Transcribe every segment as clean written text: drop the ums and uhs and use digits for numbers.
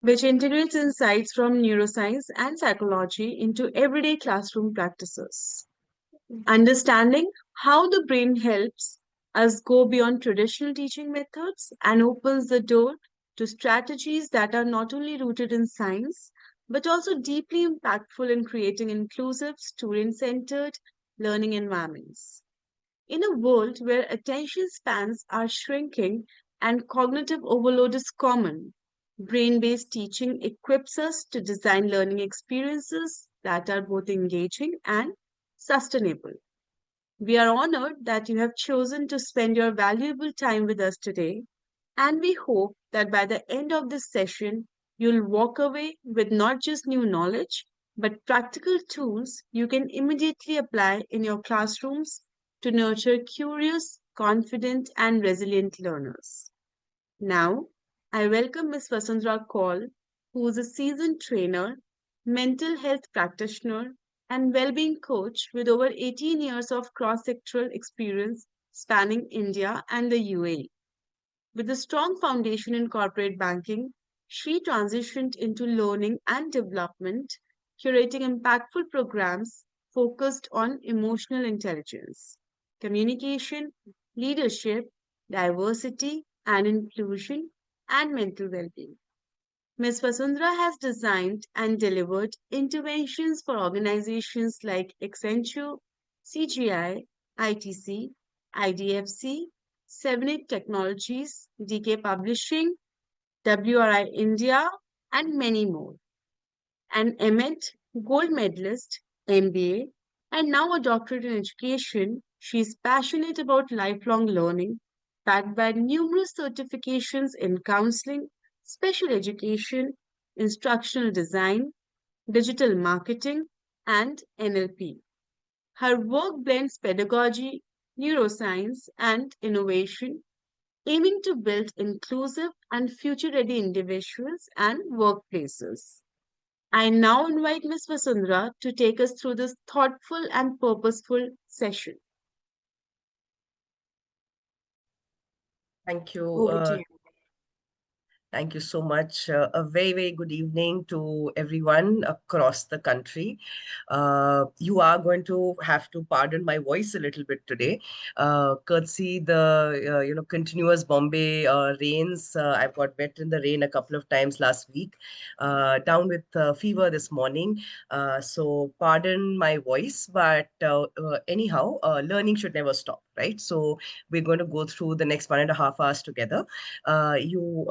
which integrates insights from neuroscience and psychology into everyday classroom practices. Understanding how the brain helps us go beyond traditional teaching methods and opens the door to strategies that are not only rooted in science but also deeply impactful in creating inclusive, student centered learning environments. In a world where attention spans are shrinking and cognitive overload is common, brain based teaching equips us to design learning experiences that are both engaging and sustainable. We are honored that you have chosen to spend your valuable time with us today, and we hope that by the end of this session, you'll walk away with not just new knowledge, but practical tools you can immediately apply in your classrooms to nurture curious, confident, and resilient learners. Now, I welcome Ms. Vasundhara Kaul, who is a seasoned trainer, mental health practitioner, and well-being coach with over 18 years of cross-sectoral experience spanning India and the UAE. With a strong foundation in corporate banking, she transitioned into learning and development, curating impactful programs focused on emotional intelligence, communication, leadership, diversity and inclusion, and mental well being. Ms. Vasundhara has designed and delivered interventions for organizations like Accenture, CGI, ITC, IDFC, 7 Technologies, DK Publishing, WRI India, and many more. An MEd, gold medalist, MBA, and now a doctorate in education, she is passionate about lifelong learning, backed by numerous certifications in counseling, special education, instructional design, digital marketing, and NLP. Her work blends pedagogy, neuroscience, and innovation, aiming to build inclusive and future ready individuals and workplaces. I now invite Ms. Vasundhara to take us through this thoughtful and purposeful session. Thank you. Over to you. Thank you so much. A very, very good evening to everyone across the country. You are going to have to pardon my voice a little bit today, courtesy the continuous Bombay rains. I've got wet in the rain a couple of times last week, down with fever this morning. So pardon my voice, but anyhow, learning should never stop, right? So we're going to go through the next 1.5 hours together. You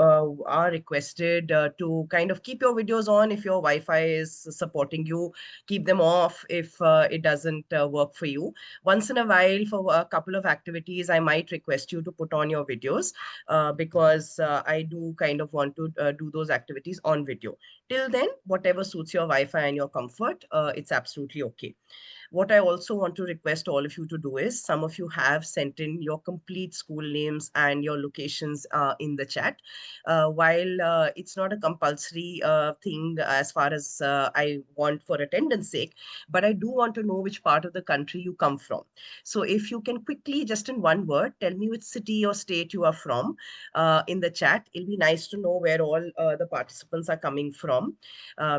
are requested to kind of keep your videos on if your Wi-Fi is supporting you. Keep them off if it doesn't work for you. Once in a while, for a couple of activities, I might request you to put on your videos because I do kind of want to do those activities on video. Till then, whatever suits your Wi-Fi and your comfort, it's absolutely okay. What I also want to request all of you to do is, some of you have sent in your complete school names and your locations in the chat. While it's not a compulsory thing as far as I want for attendance sake, but I do want to know which part of the country you come from. So if you can quickly, just in one word, tell me which city or state you are from in the chat. It'll be nice to know where all the participants are coming from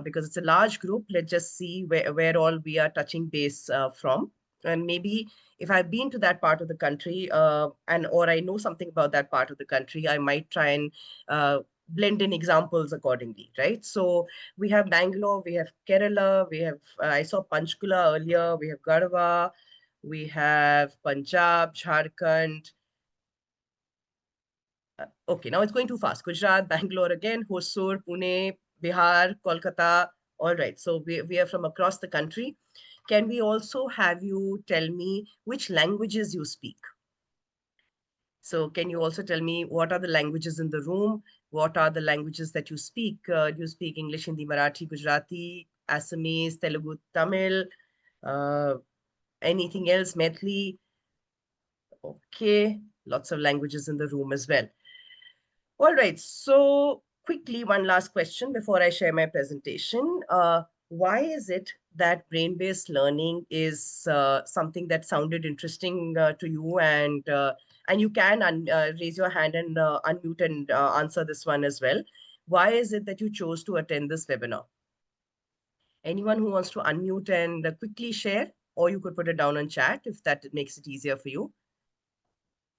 because it's a large group. Let's just see where all we are touching base from. And maybe if I've been to that part of the country and or I know something about that part of the country, I might try and blend in examples accordingly, right? So we have Bangalore, we have Kerala, we have, I saw Panchkula earlier, we have Garhwa, we have Punjab, Jharkhand. Okay, now it's going too fast. Gujarat, Bangalore again, Hosur, Pune, Bihar, Kolkata. All right, so we are from across the country. Can we also have you tell me which languages you speak? So can you also tell me what are the languages in the room? What are the languages that you speak? Do you speak English, Hindi, Marathi, Gujarati, Assamese, Telugu, Tamil, uh, anything else, Methli? Okay, lots of languages in the room as well. All right, so quickly, one last question before I share my presentation. Why is it that brain-based learning is something that sounded interesting to you, and you can raise your hand and unmute and answer this one as well. Why is it that you chose to attend this webinar? Anyone who wants to unmute and quickly share, or you could put it down on chat if that makes it easier for you.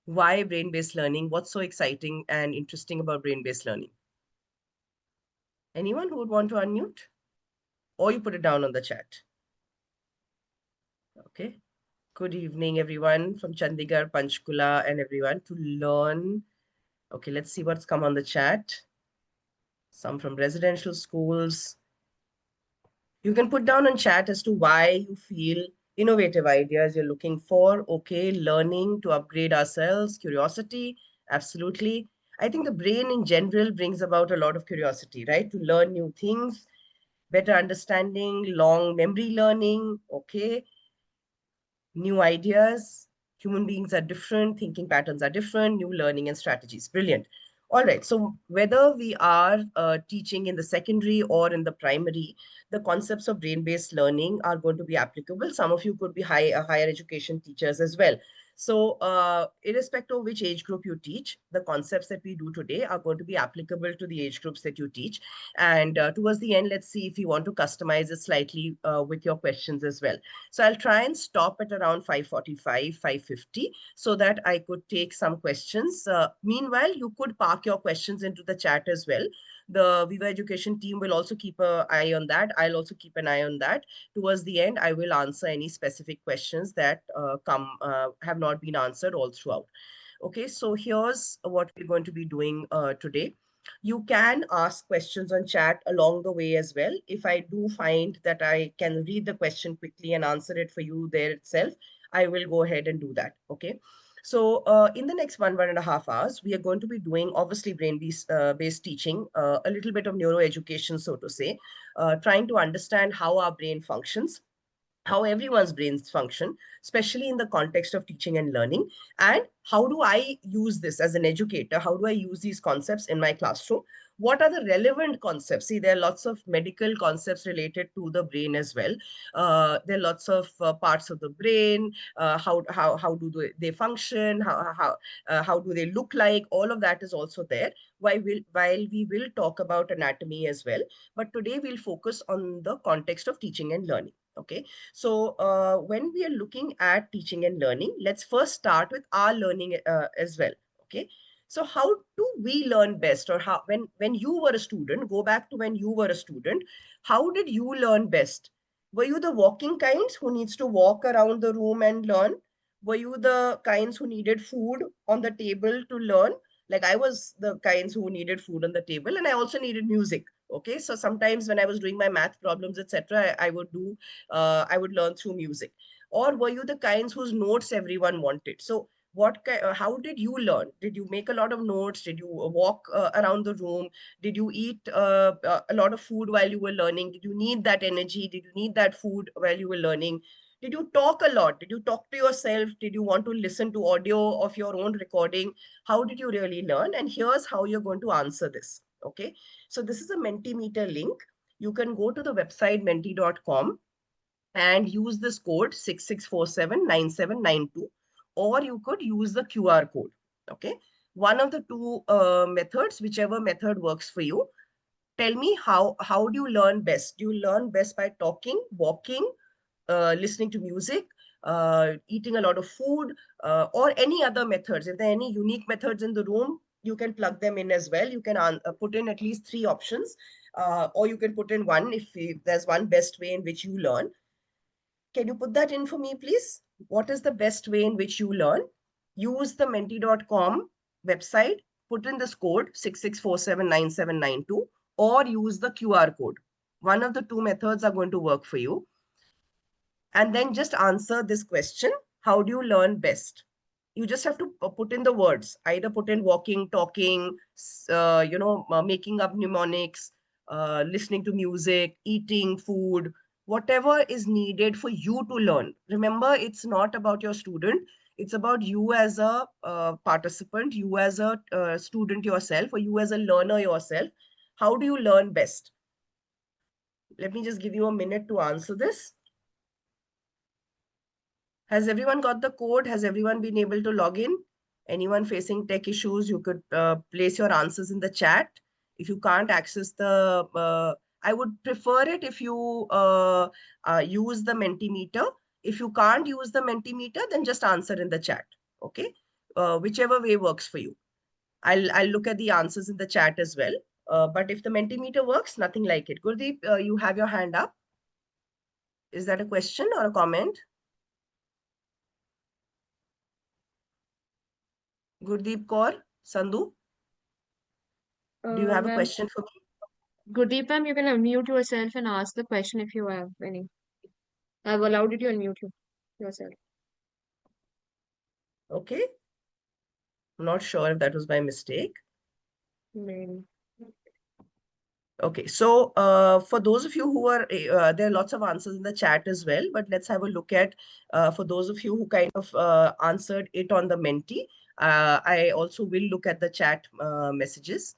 Why brain-based learning? What's so exciting and interesting about brain-based learning? Anyone who would want to unmute? Or you put it down on the chat. Okay. Good evening, everyone from Chandigarh, Panchkula, and everyone to learn. Okay, let's see what's come on the chat. Some from residential schools. You can put down on chat as to why you feel innovative ideas you're looking for. Okay, learning to upgrade ourselves, curiosity, absolutely. I think the brain in general brings about a lot of curiosity, right? To learn new things, better understanding, long memory learning, okay, new ideas. Human beings are different, thinking patterns are different, new learning and strategies. Brilliant. All right. So whether we are teaching in the secondary or in the primary, the concepts of brain-based learning are going to be applicable. Some of you could be higher education teachers as well. So irrespective of which age group you teach, the concepts that we do today are going to be applicable to the age groups that you teach. And towards the end, let's see if you want to customize it slightly with your questions as well. So I'll try and stop at around 5:45, 5:50 so that I could take some questions. Meanwhile, you could park your questions into the chat as well. The Viva Education team will also keep an eye on that. I'll also keep an eye on that. Towards the end, I will answer any specific questions that have not been answered all throughout. Okay, so here's what we're going to be doing today. You can ask questions on chat along the way as well. If I do find that I can read the question quickly and answer it for you there itself, I will go ahead and do that. Okay. So in the next 1.5 hours, we are going to be doing obviously brain-based teaching, a little bit of neuroeducation, so to say, trying to understand how our brain functions, how everyone's brains function, especially in the context of teaching and learning. And how do I use this as an educator? How do I use these concepts in my classroom? What are the relevant concepts? See, there are lots of medical concepts related to the brain as well. There are lots of parts of the brain. How do they function? How do they look like? All of that is also there. While we will talk about anatomy as well, but today we'll focus on the context of teaching and learning. Okay. So when we are looking at teaching and learning, let's first start with our learning as well. Okay. So how do we learn best, or how when you were a student, go back to when you were a student, how did you learn best? Were you the walking kinds who needs to walk around the room and learn? Were you the kinds who needed food on the table to learn? Like I was the kinds who needed food on the table, and I also needed music. Okay, so sometimes when I was doing my math problems, etc., I would learn through music. Or were you the kinds whose notes everyone wanted? So how did you learn? Did you make a lot of notes? Did you walk around the room? Did you eat a lot of food while you were learning? Did you need that energy? Did you need that food while you were learning? Did you talk a lot? Did you talk to yourself? Did you want to listen to audio of your own recording? How did you really learn? And here's how you're going to answer this. Okay. So this is a Mentimeter link. You can go to the website menti.com and use this code 66479792, or you could use the QR code. Okay. One of the two methods, whichever method works for you. Tell me how do you learn best? Do you learn best by talking, walking, listening to music, eating a lot of food, or any other methods? If there are any unique methods in the room, you can plug them in as well. You can put in at least three options, or you can put in one if there's one best way in which you learn. Can you put that in for me, please? What is the best way in which you learn? Use the menti.com website, put in this code 66479792, or use the QR code. One of the two methods are going to work for you. And then just answer this question. How do you learn best? You just have to put in the words, either put in walking, talking, making up mnemonics, listening to music, eating food, whatever is needed for you to learn. Remember, it's not about your student. It's about you as a participant, you as a student yourself, or you as a learner yourself. How do you learn best? Let me just give you a minute to answer this. Has everyone got the code? Has everyone been able to log in? Anyone facing tech issues, you could place your answers in the chat. If you can't access the, I would prefer it if you use the Mentimeter. If you can't use the Mentimeter, then just answer in the chat. Okay, whichever way works for you. I'll look at the answers in the chat as well. But if the Mentimeter works, nothing like it. Gurdeep, you have your hand up. Is that a question or a comment? Gurdeep Kaur, Sandhu, do you have a Ma'am, question for me? Gurdeep, ma'am, you can unmute yourself and ask the question if you have any. I've allowed you to unmute yourself. Okay, I'm not sure if that was by mistake. Maybe. Okay, so for those of you who are, there are lots of answers in the chat as well, but let's have a look at, for those of you who kind of answered it on the Menti, I also will look at the chat messages.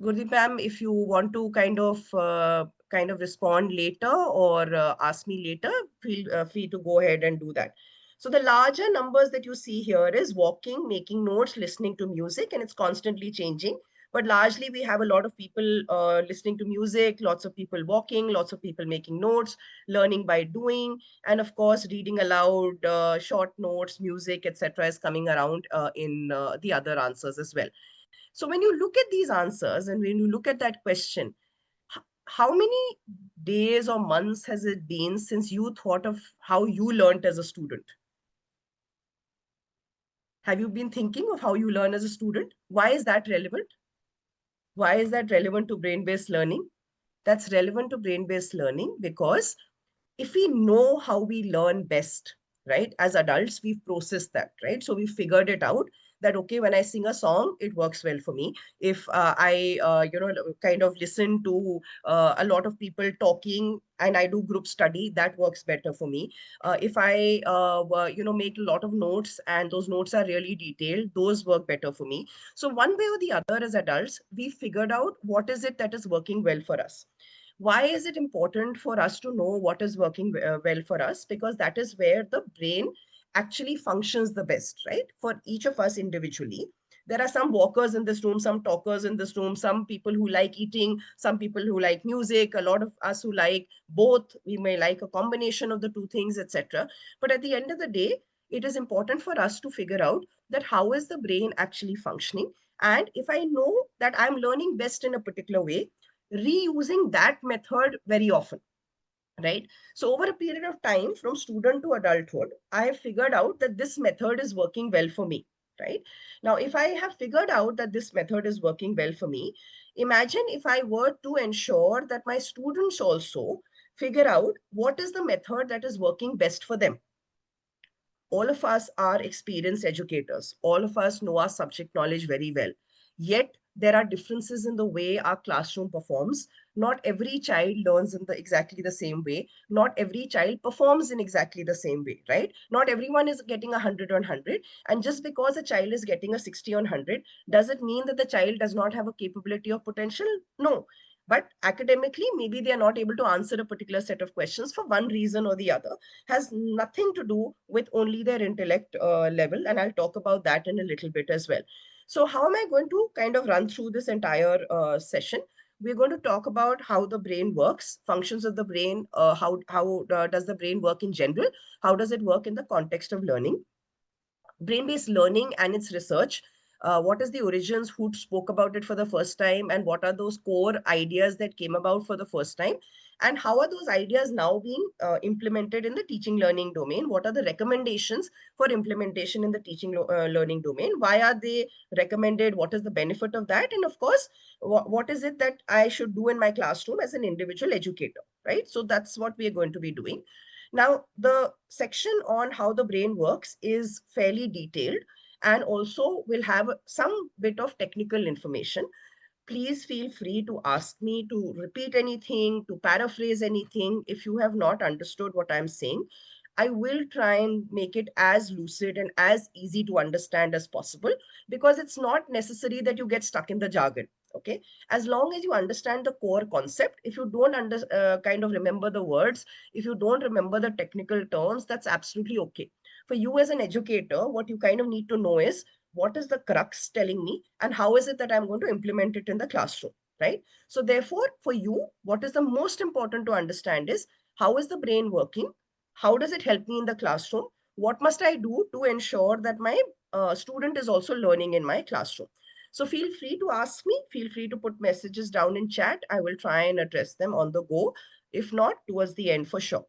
Gurdeep ma'am, if you want to kind of respond later or ask me later, feel free to go ahead and do that. So the larger numbers that you see here is walking, making notes, listening to music, and it's constantly changing. But largely, we have a lot of people listening to music, lots of people walking, lots of people making notes, learning by doing, and of course, reading aloud, short notes, music, etc., is coming around in the other answers as well. So when you look at these answers and when you look at that question, how many days or months has it been since you thought of how you learned as a student? Have you been thinking of how you learn as a student? Why is that relevant? Why is that relevant to brain-based learning? That's relevant to brain-based learning because if we know how we learn best, right, as adults, we've processed that, right? So we figured it out that, okay, when I sing a song, it works well for me. If kind of listen to a lot of people talking and I do group study, that works better for me. If I, make a lot of notes and those notes are really detailed, those work better for me. So one way or the other as adults, we figured out what is it that is working well for us. Why is it important for us to know what is working well for us? Because that is where the brain actually functions the best, right? For each of us individually. There are some walkers in this room, some talkers in this room, some people who like eating, some people who like music, a lot of us who like both. We may like a combination of the two things, etc. But at the end of the day, it is important for us to figure out that how is the brain actually functioning. And if I know that I'm learning best in a particular way, reusing that method very often, right? So over a period of time from student to adulthood, I have figured out that this method is working well for me, right? Now if I have figured out that this method is working well for me, imagine if I were to ensure that my students also figure out what is the method that is working best for them. All of us are experienced educators. All of us know our subject knowledge very well. Yet, there are differences in the way our classroom performs. Not every child learns in exactly the same way. Not every child performs in exactly the same way, right? Not everyone is getting 100 on 100. And just because a child is getting a 60 on 100, does it mean that the child does not have a capability or potential? No. But academically, maybe they are not able to answer a particular set of questions for one reason or the other. Has nothing to do with only their intellect level. And I'll talk about that in a little bit as well. So how am I going to kind of run through this entire session? We're going to talk about how the brain works, functions of the brain, how does the brain work in general, how does it work in the context of learning, brain-based learning and its research. What is the origins, who spoke about it for the first time, and what are those core ideas that came about for the first time, and how are those ideas now being implemented in the teaching learning domain? What are the recommendations for implementation in the teaching learning domain? Why are they recommended? What is the benefit of that? And of course, what is it that I should do in my classroom as an individual educator, right? So that's what we are going to be doing. Now, the section on how the brain works is fairly detailed and also will have some bit of technical information. Please feel free to ask me to repeat anything, to paraphrase anything if you have not understood what I'm saying. I will try and make it as lucid and as easy to understand as possible, because it's not necessary that you get stuck in the jargon. Okay, as long as you understand the core concept, if you don't kind of remember the words, if you don't remember the technical terms, that's absolutely okay. For you as an educator, what you kind of need to know is what is the crux telling me, and how is it that I'm going to implement it in the classroom, right? So therefore, for you, what is the most important to understand is, how is the brain working? How does it help me in the classroom? What must I do to ensure that my student is also learning in my classroom? So feel free to ask me, feel free to put messages down in chat. I will try and address them on the go, if not towards the end for sure.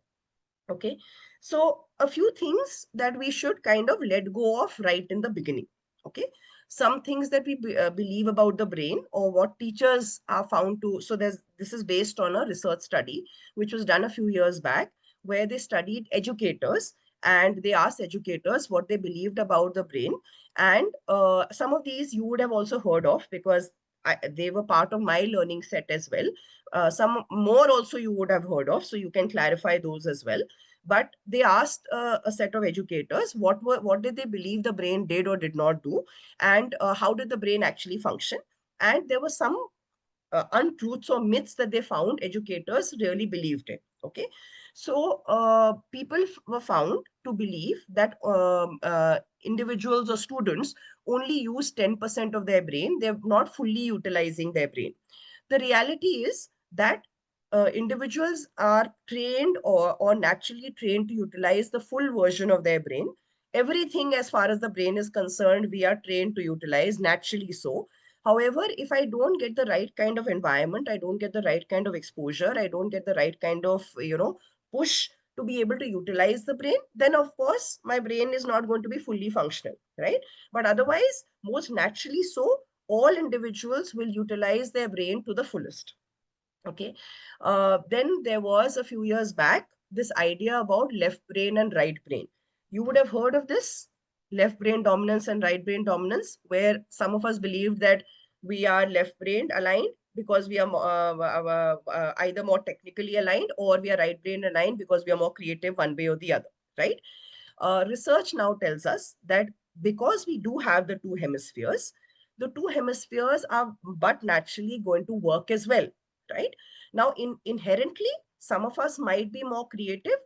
Okay. So a few things that we should kind of let go of right in the beginning. Okay. Some things that we believe about the brain, or what teachers are found to. So this is based on a research study which was done a few years back, where they studied educators and they asked educators what they believed about the brain. And some of these you would have also heard of, because they were part of my learning set as well. Some more also you would have heard of, so you can clarify those as well. But they asked a set of educators what did they believe the brain did or did not do, and how did the brain actually function. And there were some untruths or myths that they found educators really believed in. Okay. So people were found to believe that individuals or students only use 10% of their brain. They're not fully utilizing their brain. The reality is that individuals are trained, or naturally trained, to utilize the full version of their brain. Everything as far as the brain is concerned, we are trained to utilize naturally so. However, if I don't get the right kind of environment, I don't get the right kind of exposure, I don't get the right kind of, push to be able to utilize the brain, then of course my brain is not going to be fully functional, right? But otherwise, most naturally so, all individuals will utilize their brain to the fullest. Okay. Then there was a few years back this idea about left brain and right brain. You would have heard of this, left brain dominance and right brain dominance, where some of us believed that we are left brain aligned because we are either more technically aligned, or we are right brain aligned because we are more creative one way or the other, right? Research now tells us that because we do have the two hemispheres are but naturally going to work as well, right? Now, inherently, some of us might be more creative,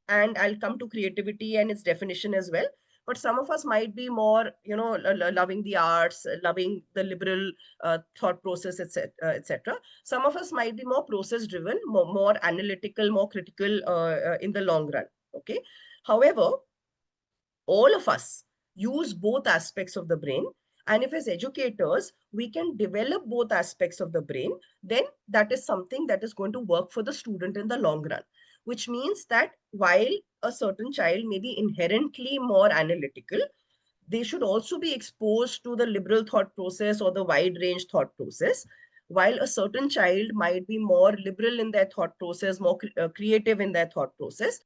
and I'll come to creativity and its definition as well. But some of us might be more, loving the arts, loving the liberal thought process, etc., etc. Some of us might be more process driven, more analytical, more critical in the long run. Okay. However, all of us use both aspects of the brain. And if as educators, we can develop both aspects of the brain, then that is something that is going to work for the student in the long run. Which means that while a certain child may be inherently more analytical, they should also be exposed to the liberal thought process or the wide range thought process. While a certain child might be more liberal in their thought process, more creative in their thought process,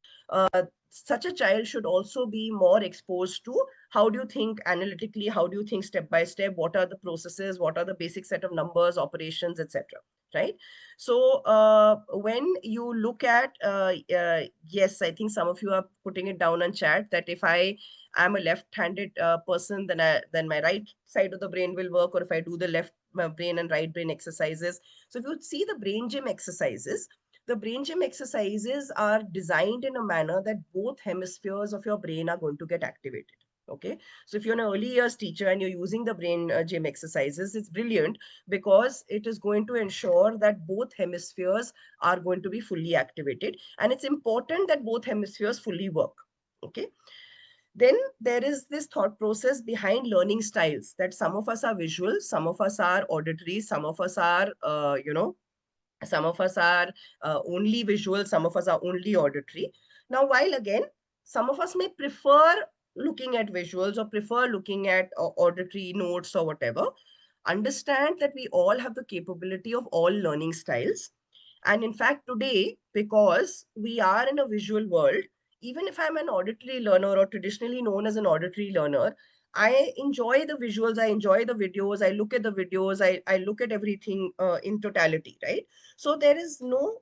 such a child should also be more exposed to how do you think analytically, how do you think step by step, what are the processes, what are the basic set of numbers, operations, etc. Right? So when you look at, yes, I think some of you are putting it down on chat that if I'm a left-handed person, then my right side of the brain will work, or if I do the left brain and right brain exercises. So if you see the brain gym exercises are designed in a manner that both hemispheres of your brain are going to get activated. Okay. So if you're an early years teacher and you're using the brain gym exercises, it's brilliant because it is going to ensure that both hemispheres are going to be fully activated. And it's important that both hemispheres fully work. Okay. Then there is this thought process behind learning styles, that some of us are visual, some of us are auditory, some of us are, some of us are only visual, some of us are only auditory. Now, while again, some of us may prefer looking at visuals or prefer looking at auditory notes or whatever, understand that we all have the capability of all learning styles. And in fact, today, because we are in a visual world, even if I'm an auditory learner or traditionally known as an auditory learner, I enjoy the visuals, I enjoy the videos, I look at the videos, I look at everything in totality, right? So there's no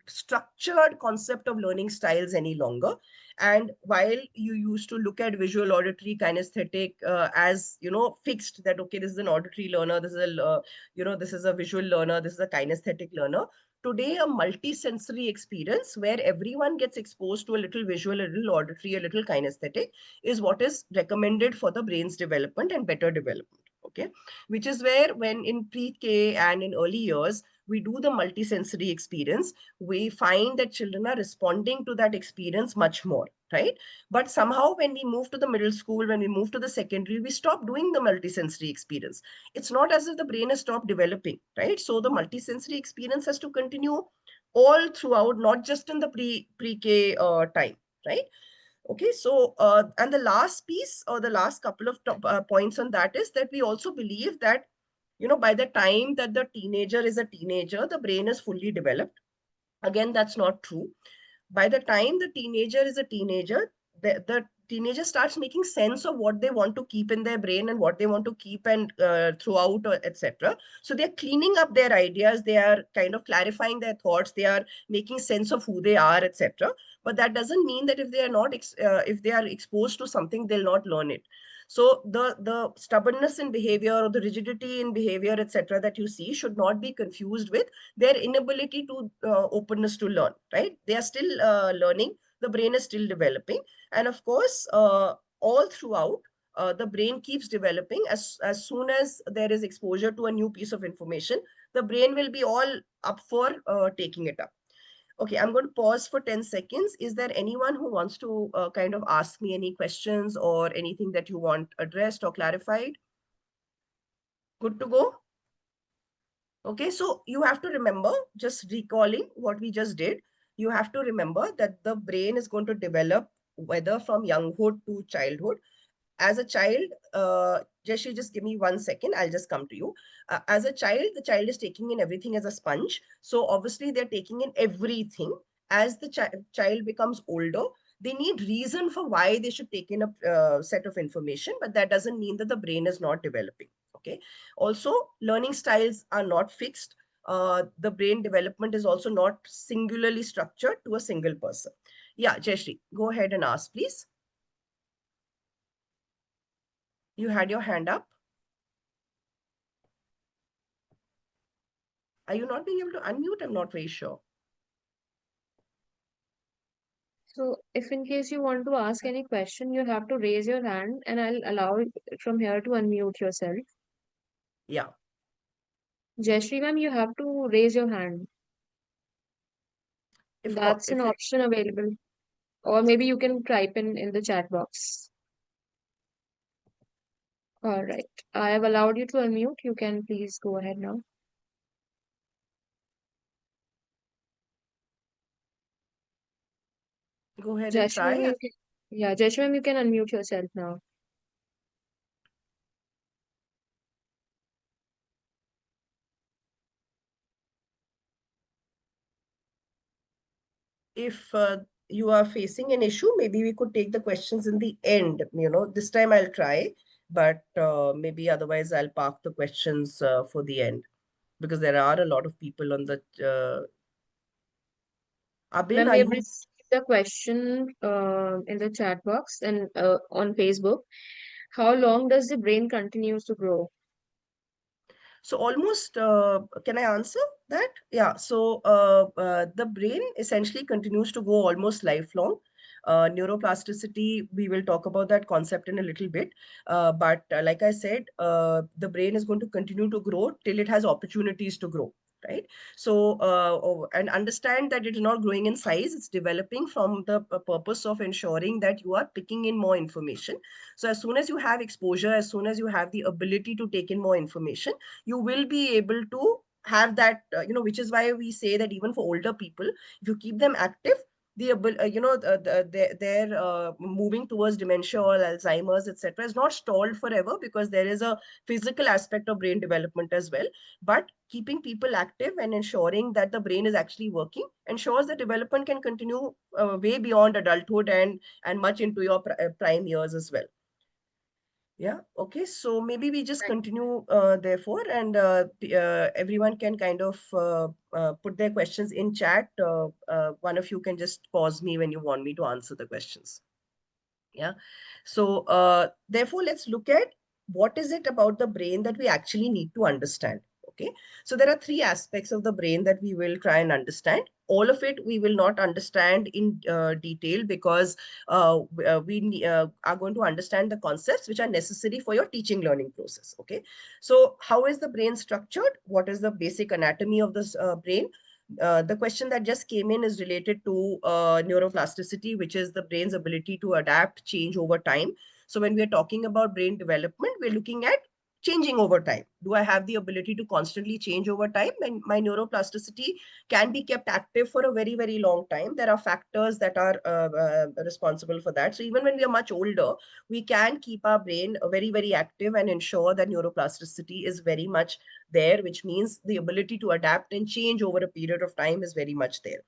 structured concept of learning styles any longer. And while you used to look at visual, auditory, kinesthetic as, fixed, that okay, this is an auditory learner, this is this is a visual learner, this is a kinesthetic learner. Today, a multi-sensory experience where everyone gets exposed to a little visual, a little auditory, a little kinesthetic is what is recommended for the brain's development and better development. Okay, which is where when in pre-K and in early years, we do the multisensory experience, we find that children are responding to that experience much more, right? But somehow when we move to the middle school, when we move to the secondary, we stop doing the multisensory experience. It's not as if the brain has stopped developing, right? So the multisensory experience has to continue all throughout, not just in the pre-K time, right? Okay, so and the last piece or the last couple of points on that is that we also believe that, by the time that the teenager is a teenager, the brain is fully developed. Again, that's not true. By the time the teenager is a teenager, the teenager starts making sense of what they want to keep in their brain and what they want to keep and throughout, etc. So they're cleaning up their ideas, they are kind of clarifying their thoughts, they are making sense of who they are, etc. But that doesn't mean that if they are not if they are exposed to something, they'll not learn it. So the stubbornness in behavior or the rigidity in behavior, etc., that you see should not be confused with their inability to openness to learn, right? They are still learning, the brain is still developing. And of course, all throughout, the brain keeps developing. As soon as there is exposure to a new piece of information, the brain will be all up for taking it up. Okay, I'm going to pause for 10 seconds. Is there anyone who wants to kind of ask me any questions or anything that you want addressed or clarified? Good to go? Okay, so you have to remember, just recalling what we just did, you have to remember that the brain is going to develop whether from younghood to childhood. As a child, just give me 1 second, I'll just come to you. As a child, the child is taking in everything as a sponge. So obviously they're taking in everything. As the child becomes older, they need reason for why they should take in a set of information, but that doesn't mean that the brain is not developing. Okay. Also, learning styles are not fixed. The brain development is also not singularly structured to a single person. Yeah, Jayashree, go ahead and ask, please. You had your hand up. Are you not being able to unmute? I'm not very sure. So, if in case you want to ask any question, you have to raise your hand and I'll allow it from here to unmute yourself. Yeah. Jayashree ma'am, you have to raise your hand. If That's an if it, option available. Or maybe you can type in the chat box. All right. I have allowed you to unmute. You can please go ahead now. go ahead and Jayashree ma'am, try. yeah, Jayashree ma'am, you can unmute yourself now. If you are facing an issue, maybe we could take the questions in the end. This time I'll try, but maybe otherwise I'll park the questions for the end because there are a lot of people on the. Abin, Ma'am, are we have you? received the question in the chat box and on Facebook. How long does the brain continues to grow? So almost, can I answer that? Yeah. So the brain essentially continues to go almost lifelong. Neuroplasticity, we will talk about that concept in a little bit. But like I said, the brain is going to continue to grow till it has opportunities to grow. Right. So, and understand that it is not growing in size, it's developing from the purpose of ensuring that you are picking in more information. So, as soon as you have exposure, as soon as you have the ability to take in more information, you will be able to have that, which is why we say that even for older people, if you keep them active, their moving towards dementia or Alzheimer's, etc., is not stalled forever because there is a physical aspect of brain development as well. But keeping people active and ensuring that the brain is actually working ensures that development can continue way beyond adulthood and much into your prime years as well. Yeah. Okay. So maybe we just continue therefore, and everyone can kind of put their questions in chat. One of you can just pause me when you want me to answer the questions. Yeah. So therefore, let's look at what is it about the brain that we actually need to understand. Okay. So there are three aspects of the brain that we will try and understand. All of it we will not understand in detail because we are going to understand the concepts which are necessary for your teaching learning process. Okay. So how is the brain structured? What is the basic anatomy of this brain? The question that just came in is related to neuroplasticity, which is the brain's ability to adapt, change over time. So when we're talking about brain development, we're looking at changing over time. Do I have the ability to constantly change over time? And my neuroplasticity can be kept active for a very, very long time. There are factors that are responsible for that. So even when we are much older, we can keep our brain very, very active and ensure that neuroplasticity is very much there, which means the ability to adapt and change over a period of time is very much there.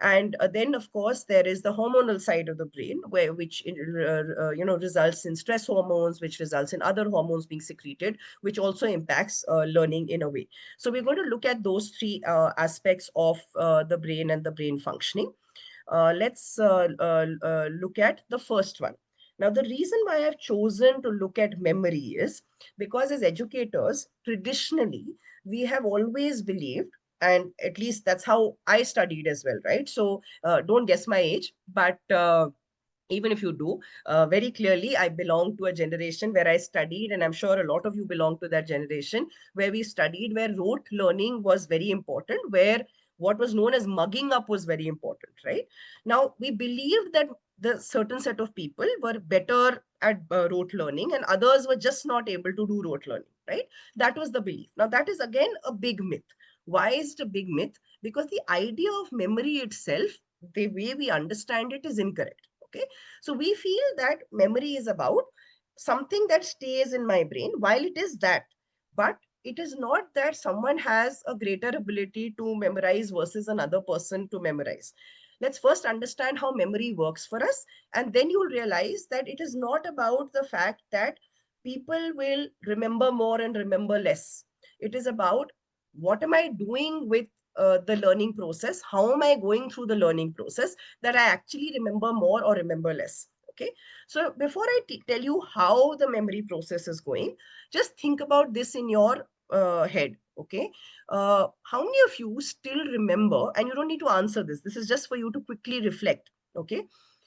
And then of course there is the hormonal side of the brain where which results in stress hormones, which results in other hormones being secreted, which also impacts learning in a way. So we're going to look at those three aspects of the brain and the brain functioning. Let's look at the first one. Now, the reason why I've chosen to look at memory is because as educators, traditionally, we have always believed, and at least that's how I studied as well, right? So don't guess my age, but even if you do, very clearly, I belong to a generation where I studied, and I'm sure a lot of you belong to that generation where we studied, where rote learning was very important, where what was known as mugging up was very important, right? Now, we believed that the certain set of people were better at rote learning and others were just not able to do rote learning, right? That was the belief. Now, that is again a big myth. Why is it a big myth? Because the idea of memory itself, the way we understand it, is incorrect. Okay. So we feel that memory is about something that stays in my brain, while it is that, but it is not that someone has a greater ability to memorize versus another person to memorize. Let's first understand how memory works for us, and then you'll realize that it is not about the fact that people will remember more and remember less. It is about what am I doing with the learning process? How am I going through the learning process that I actually remember more or remember less? Okay. So before I tell you how the memory process is going, just think about this in your head. Okay. How many of you still remember, and you don't need to answer this, this is just for you to quickly reflect. Okay.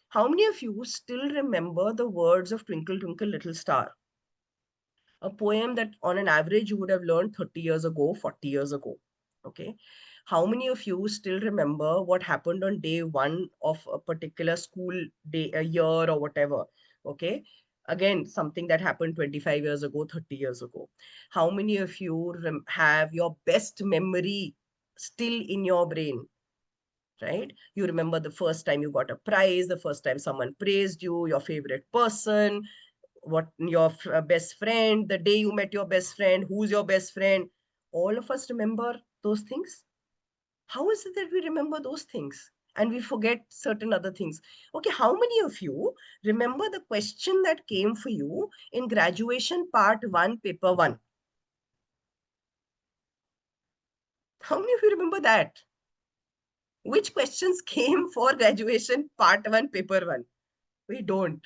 How many of you still remember the words of Twinkle, Twinkle, Little Star? A poem that on an average you would have learned 30 years ago, 40 years ago. Okay. How many of you still remember what happened on day one of a particular school day, a year or whatever? Okay. Again, something that happened 25 years ago, 30 years ago. How many of you have your best memory still in your brain? Right? You remember the first time you got a prize, the first time someone praised you, your favorite person, what your best friend, the day you met your best friend, who's your best friend. All of us remember those things. How is it that we remember those things and we forget certain other things? Okay, how many of you remember the question that came for you in graduation part 1, paper 1? How many of you remember that? Which questions came for graduation part 1, paper 1? We don't.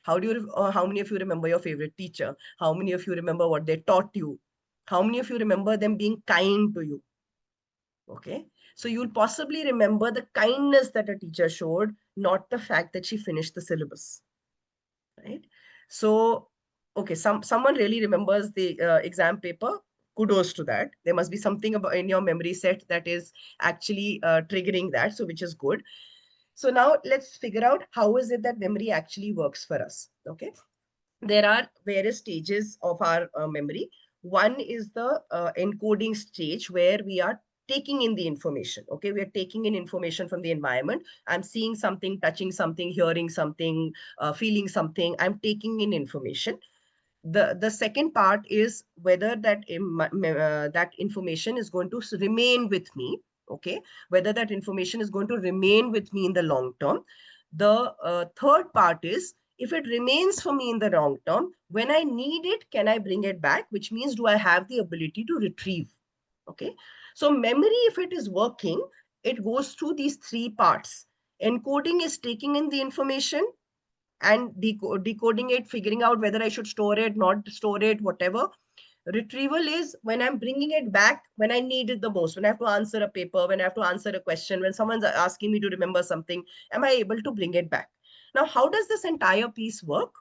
How many of you remember your favorite teacher? How many of you remember what they taught you? How many of you remember them being kind to you? Okay. So you'll possibly remember the kindness that a teacher showed, not the fact that she finished the syllabus. Right. So, okay, someone really remembers the exam paper. Kudos to that. There must be something about in your memory set that is actually triggering that, so which is good. So now let's figure out how is it that memory actually works for us. Okay. There are various stages of our memory. One is the encoding stage where we are taking in the information. Okay, we are taking in information from the environment. I'm seeing something, touching something, hearing something, feeling something. I'm taking in information. The second part is whether that information is going to remain with me. Okay, whether that information is going to remain with me in the long term. The third part is If it remains for me in the long term, when I need it, can I bring it back? Which means, do I have the ability to retrieve? Okay. So memory, if it is working, it goes through these three parts. Encoding is taking in the information and decoding it, figuring out whether I should store it, not store it, whatever. Retrieval is when I'm bringing it back when I need it the most, when I have to answer a paper, when I have to answer a question, when someone's asking me to remember something, am I able to bring it back? Now, how does this entire piece work?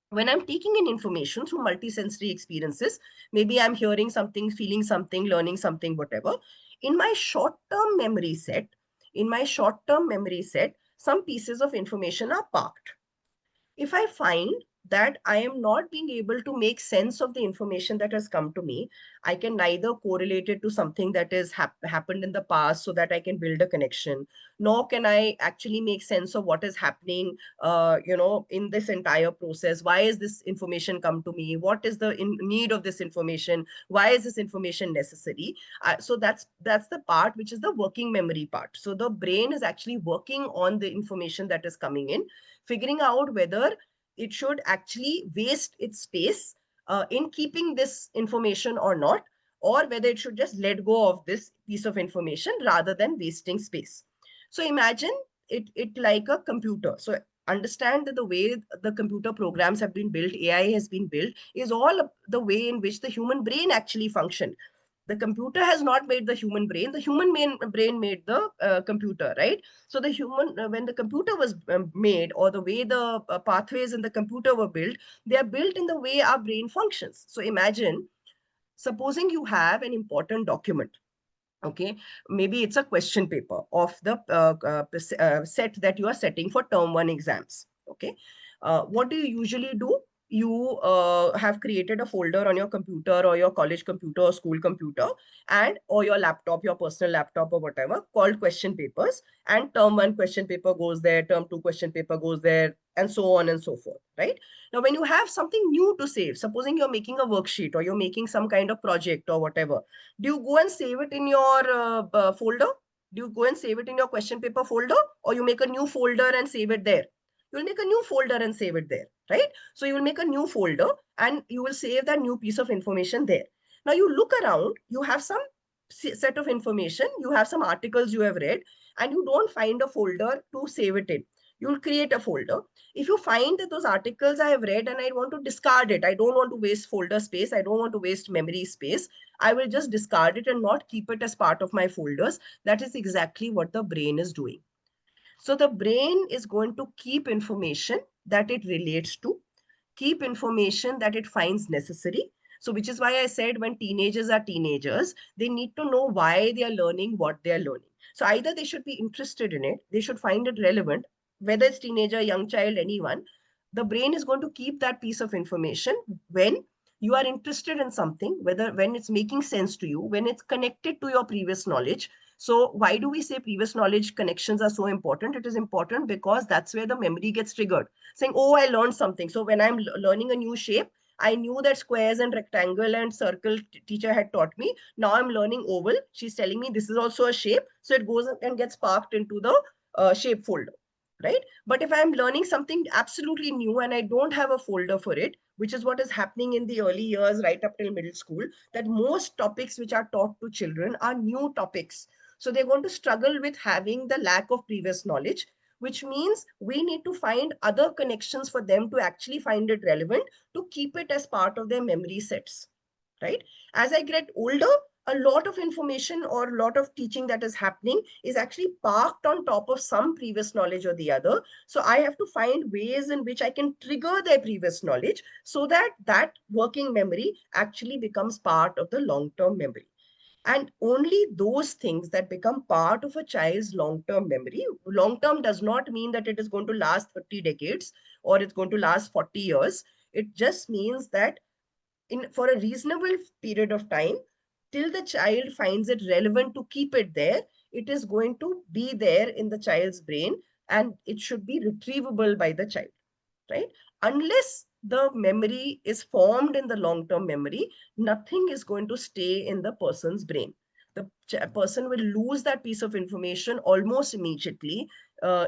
When I'm taking in information through multisensory experiences, maybe I'm hearing something, feeling something, learning something, whatever. In my short-term memory set, some pieces of information are parked. If I find that I am not being able to make sense of the information that has come to me, I can neither correlate it to something that has happened in the past so that I can build a connection, nor can I actually make sense of what is happening, in this entire process. Why is this information come to me? What is the need of this information? Why is this information necessary? So that's the part which is the working memory part. So the brain is actually working on the information that is coming in, figuring out whether it should actually waste its space in keeping this information or not, or whether it should just let go of this piece of information rather than wasting space. So imagine it like a computer. So understand that the way the computer programs have been built, AI has been built, is all the way in which the human brain actually functions. The computer has not made the human brain, the brain made the computer, right? So the human when the computer was made, or the way the pathways in the computer were built, they are built in the way our brain functions. So imagine, supposing you have an important document. Okay, maybe it's a question paper of the set that you are setting for term 1 exams. Okay, what do you usually do? You have created a folder on your computer, or your college computer, or school computer, and or your laptop, your personal laptop, or whatever, called question papers. And term 1 question paper goes there, term 2 question paper goes there, and so on and so forth, right? Now, when you have something new to save, supposing you're making a worksheet, or you're making some kind of project or whatever, do you go and save it in your folder? Do you go and save it in your question paper folder, or you make a new folder and save it there? You'll make a new folder and save it there, right? So you will make a new folder and you will save that new piece of information there. Now you look around, you have some set of information, you have some articles you have read, and you don't find a folder to save it in. You'll create a folder. If you find that those articles I have read and I want to discard it, I don't want to waste folder space, I don't want to waste memory space, I will just discard it and not keep it as part of my folders. That is exactly what the brain is doing. So the brain is going to keep information that it relates to, keep information that it finds necessary. So which is why I said, when teenagers are teenagers, they need to know why they are learning what they are learning. So either they should be interested in it, they should find it relevant, whether it's teenager, young child, anyone. The brain is going to keep that piece of information when you are interested in something, whether when it's making sense to you, when it's connected to your previous knowledge. So why do we say previous knowledge connections are so important? It is important because that's where the memory gets triggered, saying, oh, I learned something. So when I'm learning a new shape, I knew that squares and rectangle and circle teacher had taught me. Now I'm learning oval. She's telling me this is also a shape. So it goes and gets parked into the shape folder, right? But if I'm learning something absolutely new and I don't have a folder for it, which is what is happening in the early years right up till middle school, that most topics which are taught to children are new topics. So they're going to struggle with having the lack of previous knowledge, which means we need to find other connections for them to actually find it relevant, to keep it as part of their memory sets, right? As I get older, a lot of information or a lot of teaching that is happening is actually parked on top of some previous knowledge or the other. So I have to find ways in which I can trigger their previous knowledge so that that working memory actually becomes part of the long-term memory. And only those things that become part of a child's long-term memory. Long-term does not mean that it is going to last 30 decades or it's going to last 40 years. It just means that in for a reasonable period of time, till the child finds it relevant to keep it there, it is going to be there in the child's brain, and it should be retrievable by the child, right? Unless the memory is formed in the long term memory, nothing is going to stay in the person's brain. The person will lose that piece of information almost immediately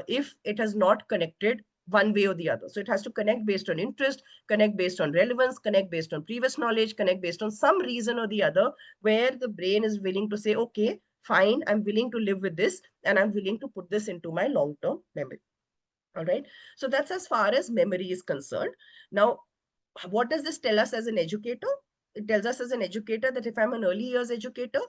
if it has not connected one way or the other. So it has to connect based on interest, connect based on relevance, connect based on previous knowledge, connect based on some reason or the other, where the brain is willing to say, okay, fine, I'm willing to live with this and I'm willing to put this into my long-term memory. All right. So that's as far as memory is concerned. Now, what does this tell us as an educator? It tells us as an educator that if I'm an early years educator,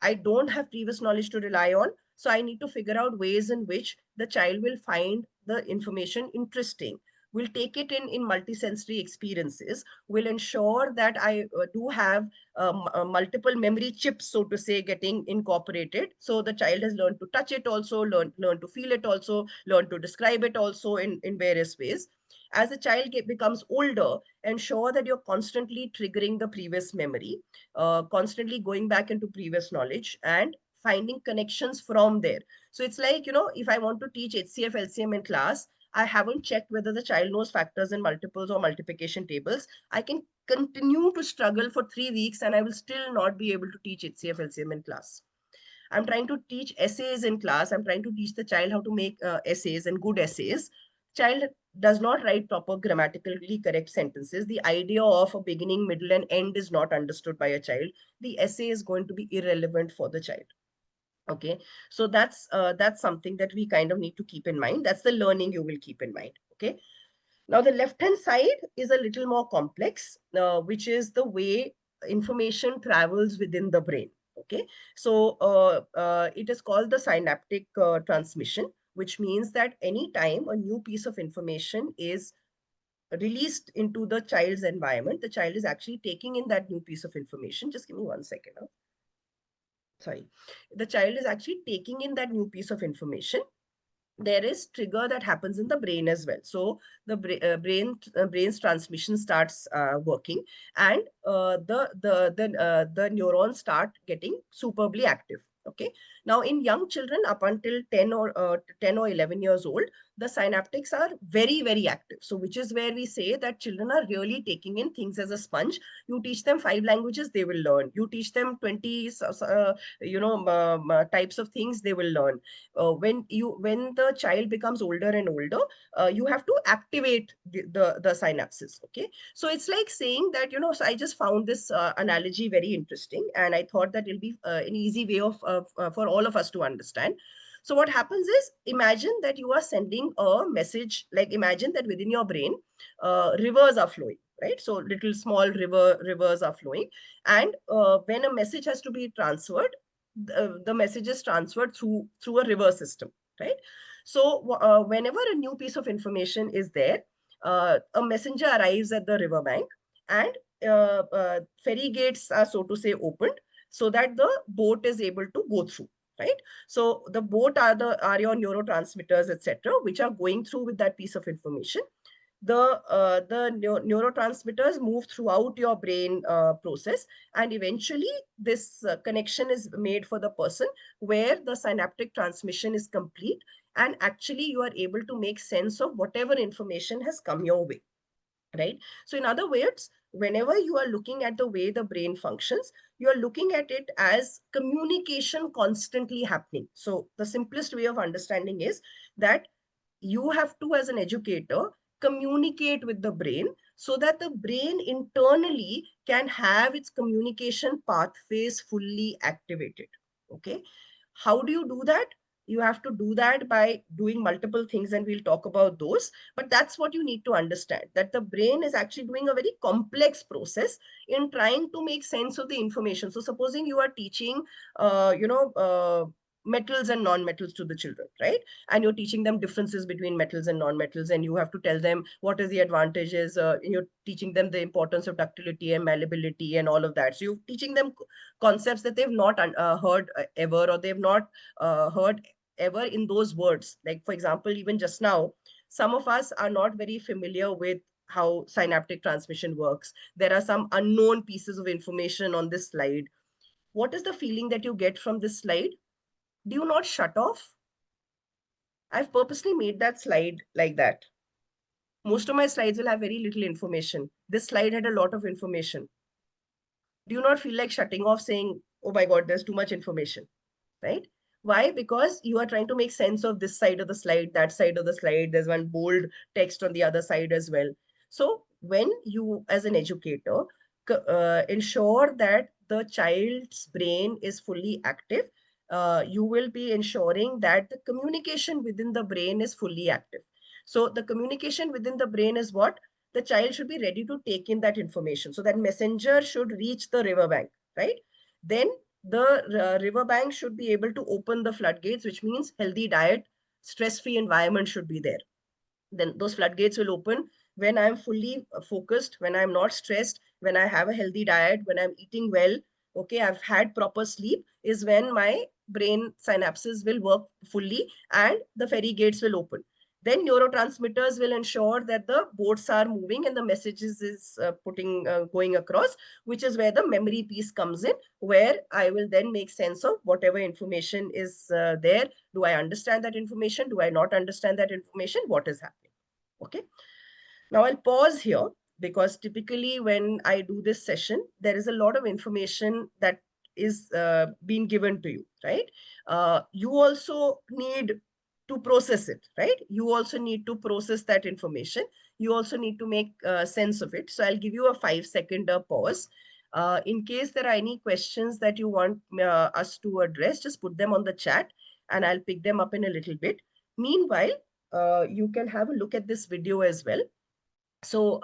I don't have previous knowledge to rely on. So I need to figure out ways in which the child will find the information interesting. We'll take it in multisensory experiences. We'll ensure that I do have multiple memory chips, so to say, getting incorporated. So the child has learned to touch it also, learn to feel it also, learn to describe it also in various ways. As the child becomes older, ensure that you're constantly triggering the previous memory, constantly going back into previous knowledge and finding connections from there. So it's like, if I want to teach HCF, LCM in class, I haven't checked whether the child knows factors and multiples or multiplication tables. I can continue to struggle for 3 weeks and I will still not be able to teach HCF, LCM in class. I'm trying to teach essays in class. I'm trying to teach the child how to make essays and good essays. Child does not write proper grammatically correct sentences. The idea of a beginning, middle, and end is not understood by a child. The essay is going to be irrelevant for the child. Okay, so that's something that we kind of need to keep in mind. That's the learning you will keep in mind. Okay, now the left hand side is a little more complex, which is the way information travels within the brain. Okay, so it is called the synaptic transmission, which means that anytime a new piece of information is released into the child's environment, the child is actually taking in that new piece of information. Just give me 1 second. Sorry. The child is actually taking in that new piece of information. There is trigger that happens in the brain as well. So the brain's transmission starts working, and the neurons start getting superbly active. Okay, now in young children up until 10 or 11 years old, the synaptics are very, very active. So which is where we say that children are really taking in things as a sponge. You teach them 5 languages, they will learn. You teach them 20 types of things, they will learn. When the child becomes older and older, you have to activate the synapses. Okay, so it's like saying that, so I just found this analogy very interesting, and I thought that it'll be an easy way for all of us to understand. So what happens is, imagine that you are sending a message. Like, imagine that within your brain, rivers are flowing, right? So little small rivers are flowing, and when a message has to be transferred, the message is transferred through a river system, right? So whenever a new piece of information is there, a messenger arrives at the riverbank, and ferry gates are, so to say, opened, so that the boat is able to go through, right? So the boat are your neurotransmitters, etc., which are going through with that piece of information. The neurotransmitters move throughout your brain process, and eventually this connection is made for the person, where the synaptic transmission is complete, and actually you are able to make sense of whatever information has come your way, right? So in other words, whenever you are looking at the way the brain functions, you are looking at it as communication constantly happening. So the simplest way of understanding is that you have to, as an educator, communicate with the brain, so that the brain internally can have its communication pathways fully activated. Okay, how do you do that? You have to do that by doing multiple things, and we'll talk about those. But that's what you need to understand, that the brain is actually doing a very complex process in trying to make sense of the information. So supposing you are teaching metals and non-metals to the children, right? And you're teaching them differences between metals and non-metals, and you have to tell them what is the advantages. You're teaching them the importance of ductility and malleability and all of that. So you're teaching them concepts that they've not heard ever, or they've not heard ever in those words. Like, for example, even just now, some of us are not very familiar with how synaptic transmission works. There are some unknown pieces of information on this slide. What is the feeling that you get from this slide? Do you not shut off? I've purposely made that slide like that. Most of my slides will have very little information. This slide had a lot of information. Do you not feel like shutting off, saying, oh my God, there's too much information, right? Why? Because you are trying to make sense of this side of the slide, that side of the slide. There's one bold text on the other side as well. So when you, as an educator, ensure that the child's brain is fully active, you will be ensuring that the communication within the brain is fully active. So the communication within the brain is what? The child should be ready to take in that information. So that messenger should reach the riverbank, right? Then the riverbank should be able to open the floodgates, which means healthy diet, stress-free environment should be there. Then those floodgates will open when I'm fully focused, when I'm not stressed, when I have a healthy diet, when I'm eating well, okay, I've had proper sleep, is when my brain synapses will work fully and the ferry gates will open. Then neurotransmitters will ensure that the boats are moving and the messages is going across, which is where the memory piece comes in, where I will then make sense of whatever information is there. Do I understand that information? Do I not understand that information? What is happening? Okay. Now I'll pause here because typically when I do this session, there is a lot of information that is being given to you, right? You also need to process it, right? You also need to process that information. You also need to make sense of it. So I'll give you a 5-second pause. In case there are any questions that you want us to address, just put them on the chat and I'll pick them up in a little bit. Meanwhile, you can have a look at this video as well. So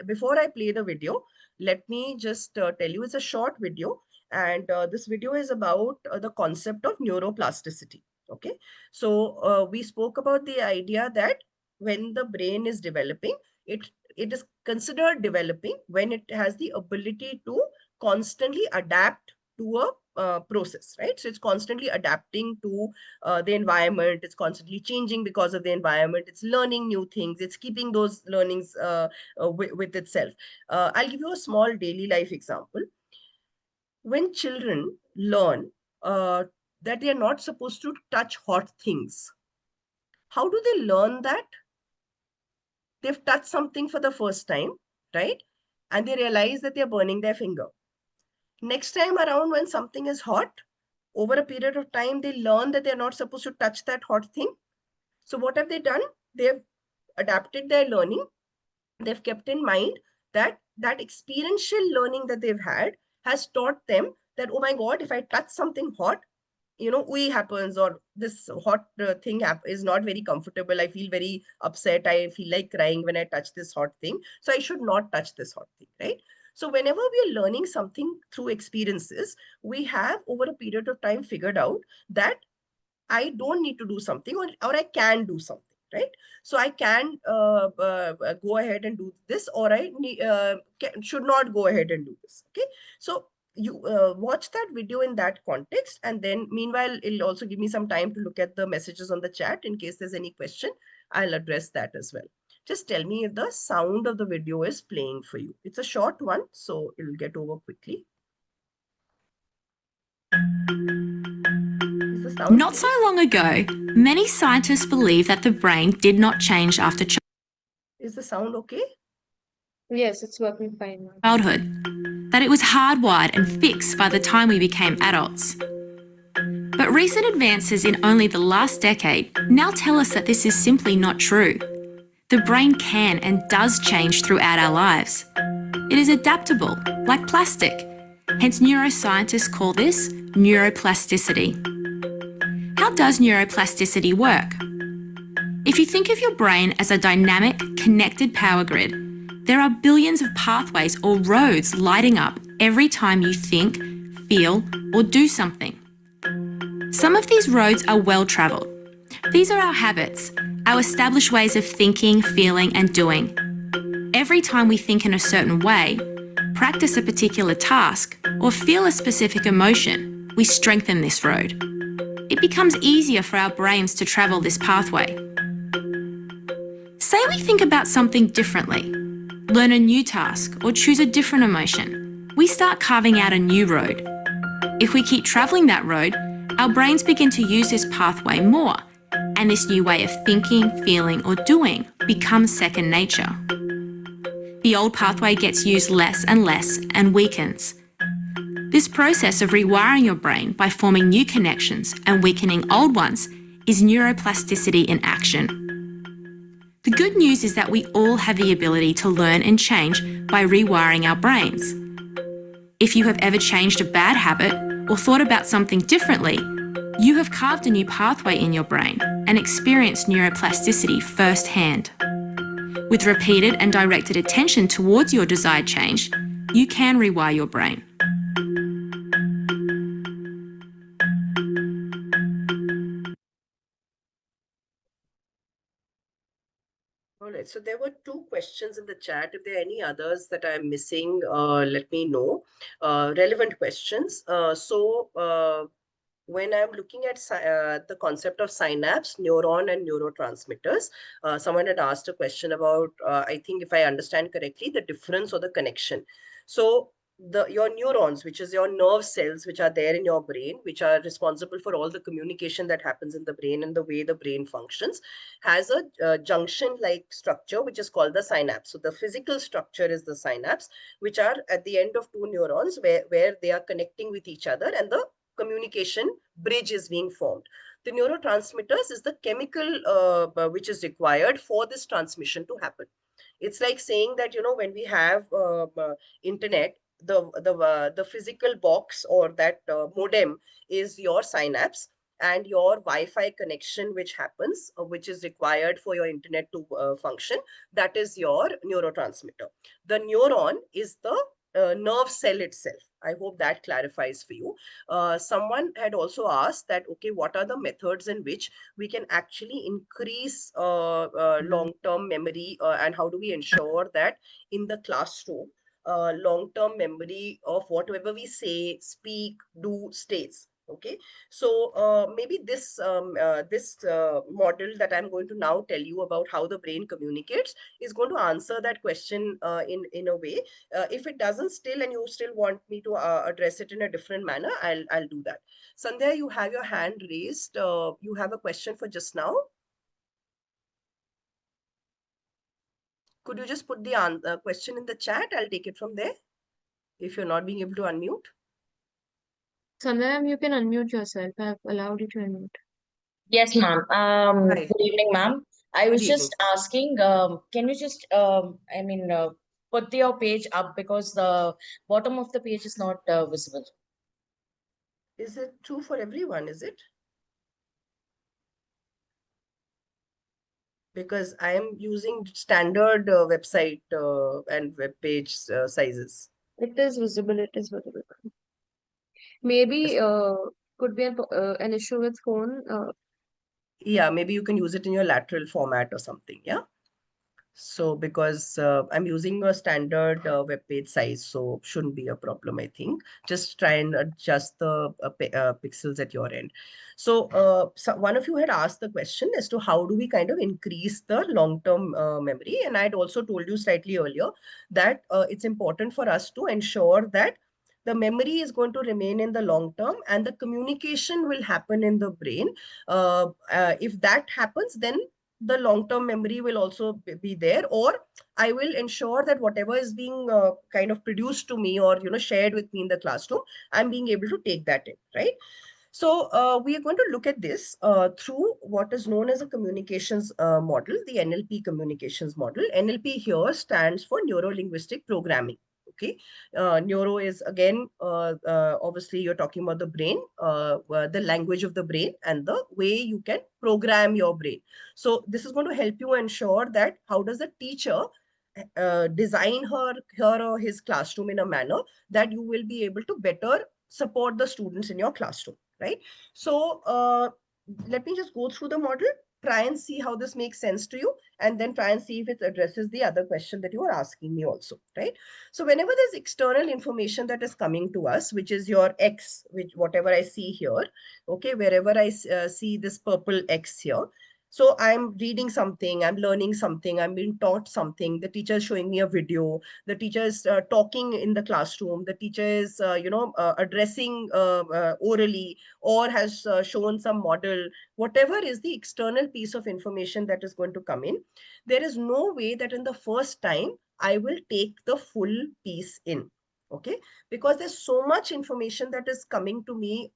before I play the video, let me just tell you it's a short video, and this video is about the concept of neuroplasticity. Okay, so we spoke about the idea that when the brain is developing, it is considered developing when it has the ability to constantly adapt to a process, right? So it's constantly adapting to the environment. It's constantly changing because of the environment. It's learning new things. It's keeping those learnings with itself. I'll give you a small daily life example. When children learn that they are not supposed to touch hot things, how do they learn that? They've touched something for the first time, right? And they realize that they're burning their finger. Next time around, when something is hot, over a period of time, they learn that they're not supposed to touch that hot thing. So what have they done? They've adapted their learning. They've kept in mind that that experiential learning that they've had has taught them that, oh my God, if I touch something hot, we happens, or this hot thing is not very comfortable. I feel very upset. I feel like crying when I touch this hot thing. So I should not touch this hot thing, right? So whenever we are learning something through experiences, we have over a period of time figured out that I don't need to do something, or I can do something, right? So I can go ahead and do this, or I should not go ahead and do this. Okay. So you watch that video in that context. And then meanwhile, it'll also give me some time to look at the messages on the chat. In case there's any question, I'll address that as well. Just tell me if the sound of the video is playing for you. It's a short one, so it'll get over quickly. Not so long ago, many scientists believed that the brain did not change after Is the sound okay? Yes, it's working fine now. childhood, that it was hardwired and fixed by the time we became adults. But recent advances in only the last decade now tell us that this is simply not true. The brain can and does change throughout our lives. It is adaptable, like plastic. Hence, neuroscientists call this neuroplasticity. How does neuroplasticity work? If you think of your brain as a dynamic, connected power grid, there are billions of pathways or roads lighting up every time you think, feel, or do something. Some of these roads are well-travelled. These are our habits, our established ways of thinking, feeling, and doing. Every time we think in a certain way, practice a particular task, or feel a specific emotion, we strengthen this road. It becomes easier for our brains to travel this pathway. Say we think about something differently, learn a new task, or choose a different emotion. We start carving out a new road. If we keep travelling that road, our brains begin to use this pathway more, and this new way of thinking, feeling, or doing becomes second nature. The old pathway gets used less and less and weakens. This process of rewiring your brain by forming new connections and weakening old ones is neuroplasticity in action. The good news is that we all have the ability to learn and change by rewiring our brains. If you have ever changed a bad habit or thought about something differently, you have carved a new pathway in your brain and experienced neuroplasticity firsthand. With repeated and directed attention towards your desired change, you can rewire your brain. All right, so there were two questions in the chat. If there are any others that I'm missing, let me know. Relevant questions. When I'm looking at the concept of synapse, neuron, and neurotransmitters, someone had asked a question about, I think if I understand correctly, the difference or the connection. So your neurons, which is your nerve cells, which are there in your brain, which are responsible for all the communication that happens in the brain and the way the brain functions, has a junction-like structure, which is called the synapse. So the physical structure is the synapse, which are at the end of two neurons where they are connecting with each other, and the communication bridge is being formed. The neurotransmitters is the chemical which is required for this transmission to happen. It's like saying that, when we have internet, the physical box or that modem is your synapse, and your Wi-Fi connection which happens, which is required for your internet to function, that is your neurotransmitter. The neuron is the nerve cell itself. I hope that clarifies for you. Someone had also asked that, okay, what are the methods in which we can actually increase long-term memory, and how do we ensure that in the classroom, long-term memory of whatever we say, speak, do, stays. Okay, so maybe this model that I'm going to now tell you about how the brain communicates is going to answer that question in a way. If it doesn't still, and you still want me to address it in a different manner, I'll do that. Sandhya, you have your hand raised. You have a question for just now. Could you just put the question in the chat? I'll take it from there if you're not being able to unmute. Sandhya, you can unmute yourself. I've allowed you to unmute. Yes, ma'am. Hi. Good evening, ma'am. I was Good just evening. asking, can you just, put your page up because the bottom of the page is not visible. Is it true for everyone? Is it? Because I am using standard website and web page sizes. It is visible. It is visible. Maybe Yes. could be an issue with phone. Yeah, maybe you can use it in your lateral format or something. Yeah. So because I'm using a standard web page size, so shouldn't be a problem, I think. Just try and adjust the pixels at your end. So one of you had asked the question as to how do we kind of increase the long-term memory. And I'd also told you slightly earlier that it's important for us to ensure that the memory is going to remain in the long term and the communication will happen in the brain. If that happens, then the long-term memory will also be there, or I will ensure that whatever is being kind of produced to me or shared with me in the classroom, I'm being able to take that in, right? So we are going to look at this through what is known as a communications model, the NLP communications model. NLP here stands for neuro-linguistic programming. Okay, neuro is again, obviously you're talking about the brain, the language of the brain and the way you can program your brain. So this is going to help you ensure that how does the teacher design her or his classroom in a manner that you will be able to better support the students in your classroom, right? So let me just go through the model, try and see how this makes sense to you, and then try and see if it addresses the other question that you are asking me also, right? So whenever there's external information that is coming to us, which is your X, which whatever I see here, okay, wherever I see this purple X here, so I'm reading something, I'm learning something, I'm being taught something, the teacher is showing me a video, the teacher is talking in the classroom, the teacher is, addressing orally, or has shown some model, whatever is the external piece of information that is going to come in, there is no way that in the first time I will take the full piece in. Okay, because there's so much information that is coming to me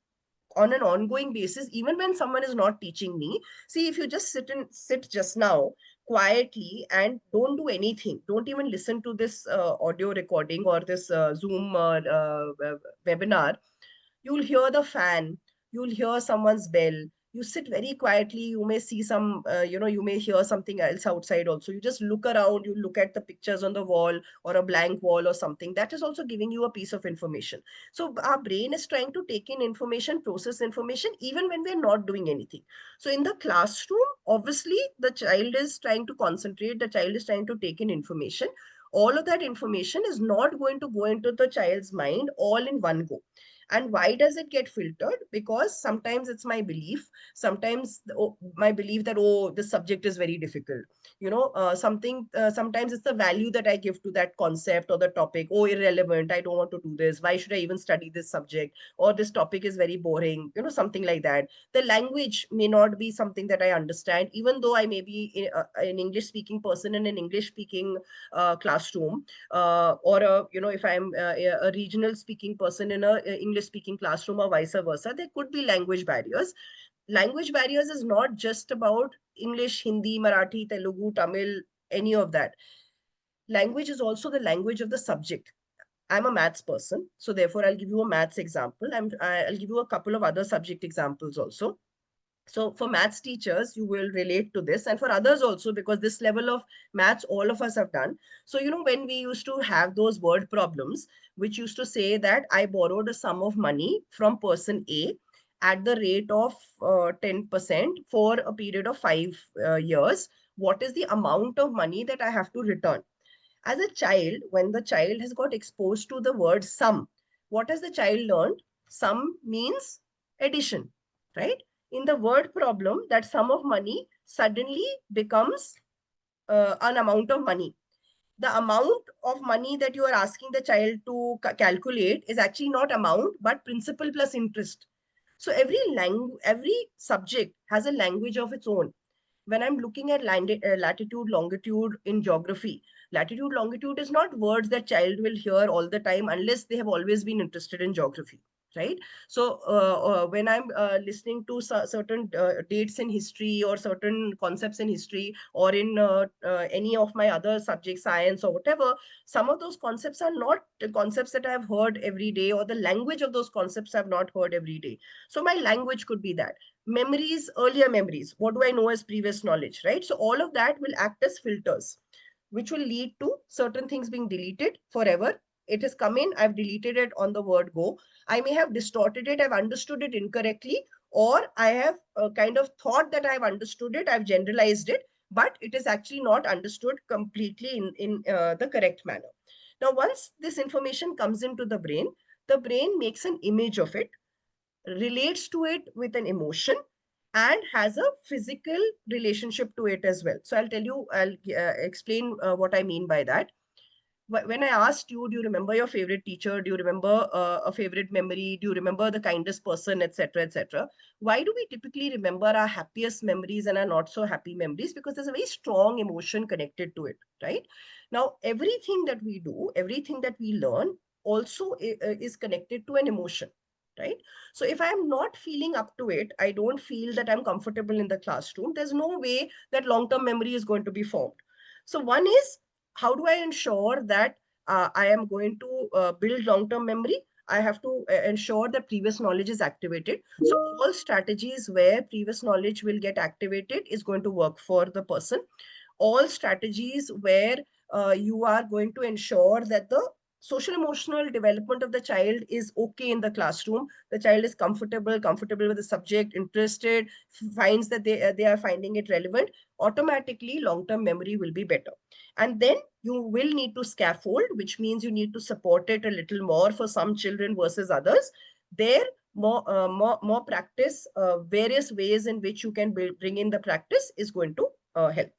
on an ongoing basis, even when someone is not teaching me. See, if you just sit just now quietly and don't do anything, don't even listen to this audio recording or this Zoom webinar, you'll hear the fan, you'll hear someone's bell. You sit very quietly, you may see some, you may hear something else outside also. You just look around, you look at the pictures on the wall or a blank wall or something. That is also giving you a piece of information. So our brain is trying to take in information, process information, even when we're not doing anything. So in the classroom, obviously, the child is trying to concentrate, the child is trying to take in information. All of that information is not going to go into the child's mind all in one go. And why does it get filtered? Because sometimes it's my belief, sometimes my belief that, oh, this subject is very difficult, sometimes it's the value that I give to that concept or the topic. Oh, irrelevant, I don't want to do this, why should I even study this subject, or this topic is very boring, something like that. The language may not be something that I understand, even though I may be an English speaking person in an English speaking classroom, or if I'm a regional speaking person in a English speaking classroom, or vice versa. There could be language barriers. Language barriers is not just about English, Hindi, Marathi, Telugu, Tamil, any of that. Language is also the language of the subject. I'm a maths person, so therefore I'll give you a maths example. I'll give you a couple of other subject examples also. So for maths teachers, you will relate to this, and for others also, because this level of maths all of us have done. So, when we used to have those word problems, which used to say that I borrowed a sum of money from person A at the rate of 10% for a period of 5 years, what is the amount of money that I have to return? As a child, when the child has got exposed to the word sum, what has the child learned? Sum means addition, right? In the word problem, that sum of money suddenly becomes an amount of money. The amount of money that you are asking the child to calculate is actually not amount, but principal plus interest. So every subject has a language of its own. When I'm looking at latitude, longitude in geography, latitude, longitude is not words that child will hear all the time unless they have always been interested in geography, right? So when I'm listening to certain dates in history or certain concepts in history, or in any of my other subjects, science or whatever, some of those concepts are not concepts that I've heard every day, or the language of those concepts I've not heard every day. So my language could be that. Memories, earlier memories, what do I know as previous knowledge, right? So all of that will act as filters, which will lead to certain things being deleted forever. It has come in, I've deleted it on the word go. I may have distorted it, I've understood it incorrectly, or I have kind of thought that I've understood it, I've generalized it, but it is actually not understood completely in the correct manner. Now, once this information comes into the brain makes an image of it, relates to it with an emotion, and has a physical relationship to it as well. So I'll explain what I mean by that. When I asked you, do you remember your favorite teacher? Do you remember a favorite memory? Do you remember the kindest person, etc., etc.? Why do we typically remember our happiest memories and our not so happy memories? Because there's a very strong emotion connected to it, right? Now, everything that we do, everything that we learn also is connected to an emotion, right? So if I'm not feeling up to it, I don't feel that I'm comfortable in the classroom, there's no way that long-term memory is going to be formed. So one is, how do I ensure that I am going to build long-term memory? I have to ensure that previous knowledge is activated. So all strategies where previous knowledge will get activated is going to work for the person. All strategies where you are going to ensure that the social emotional development of the child is okay in the classroom, the child is comfortable with the subject, interested, finds that they are finding it relevant, automatically long-term memory will be better. And then you will need to scaffold, which means you need to support it a little more for some children versus others. There, more practice, various ways in which you can bring in the practice is going to help.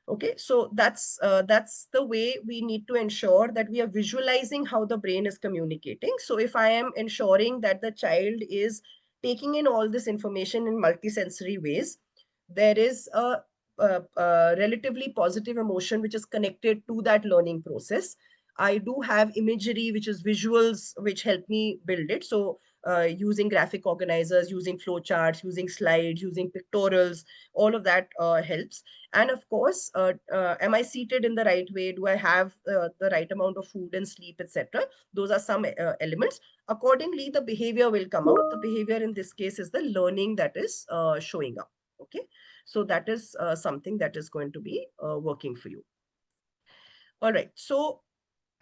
Okay, so that's the way we need to ensure that we are visualizing how the brain is communicating. So if I am ensuring that the child is taking in all this information in multisensory ways, there is a relatively positive emotion which is connected to that learning process. I do have imagery, which is visuals, which help me build it. So using graphic organizers, using flowcharts, using slides, using pictorials, all of that helps. And of course, am I seated in the right way? Do I have the right amount of food and sleep, etc.? Those are some elements. Accordingly, the behavior will come out. The behavior in this case is the learning that is showing up. Okay, so that is something that is going to be working for you. All right, so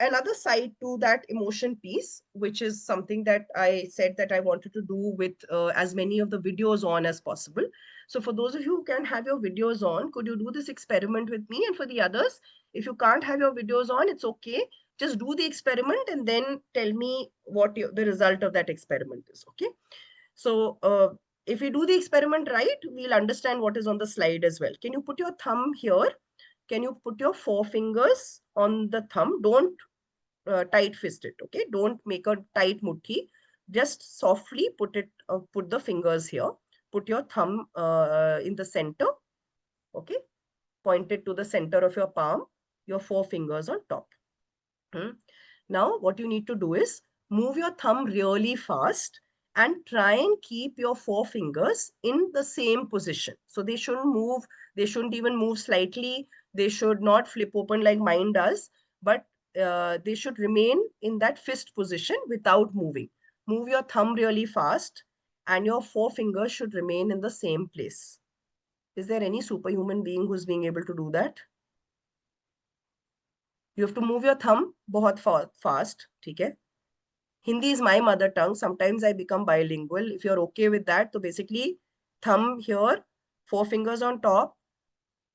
another side to that emotion piece, which is something that I said that I wanted to do with as many of the videos on as possible. So for those of you who can have your videos on, could you do this experiment with me? And for the others, if you can't have your videos on, it's okay. Just do the experiment and then tell me what the result of that experiment is. Okay. So if we do the experiment right, we'll understand what is on the slide as well. Can you put your thumb here? Can you put your forefingers on the thumb? Don't tight fist it. Okay, don't make a tight muthi. Just softly put it. Put the fingers here. Put your thumb in the center. Okay, point it to the center of your palm. Your four fingers on top. Now, what you need to do is move your thumb really fast and try and keep your four fingers in the same position. So they shouldn't move. They shouldn't even move slightly. They should not flip open like mine does, but they should remain in that fist position without moving. Move your thumb really fast and your four fingers should remain in the same place. Is there any superhuman being who's being able to do that? You have to move your thumb बहुत fast, ठीक है? Hindi is my mother tongue. Sometimes I become bilingual. If you're okay with that, so basically thumb here, four fingers on top,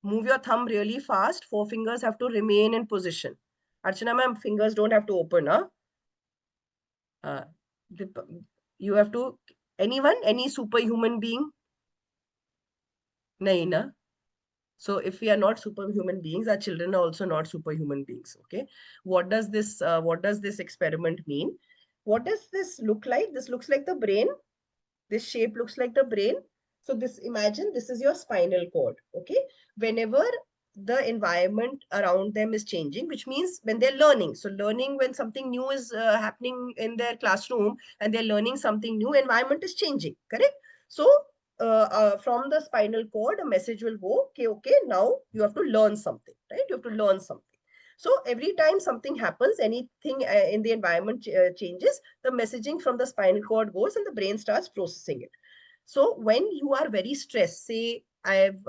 move your thumb really fast. Four fingers have to remain in position. Archana ma'am, fingers don't have to open, huh? Uh, you have to, anyone, any superhuman being? Nahi, na? So if we are not superhuman beings, our children are also not superhuman beings. Okay. What does this experiment mean? What does this look like? This looks like the brain. This shape looks like the brain. So imagine this is your spinal cord. Okay. Whenever the environment around them is changing, which means when they're learning. So learning, when something new is happening in their classroom and they're learning something new, environment is changing, correct? So from the spinal cord, a message will go, okay, now you have to learn something, right? You have to learn something. So every time something happens, anything in the environment changes, the messaging from the spinal cord goes and the brain starts processing it. So when you are very stressed, say I've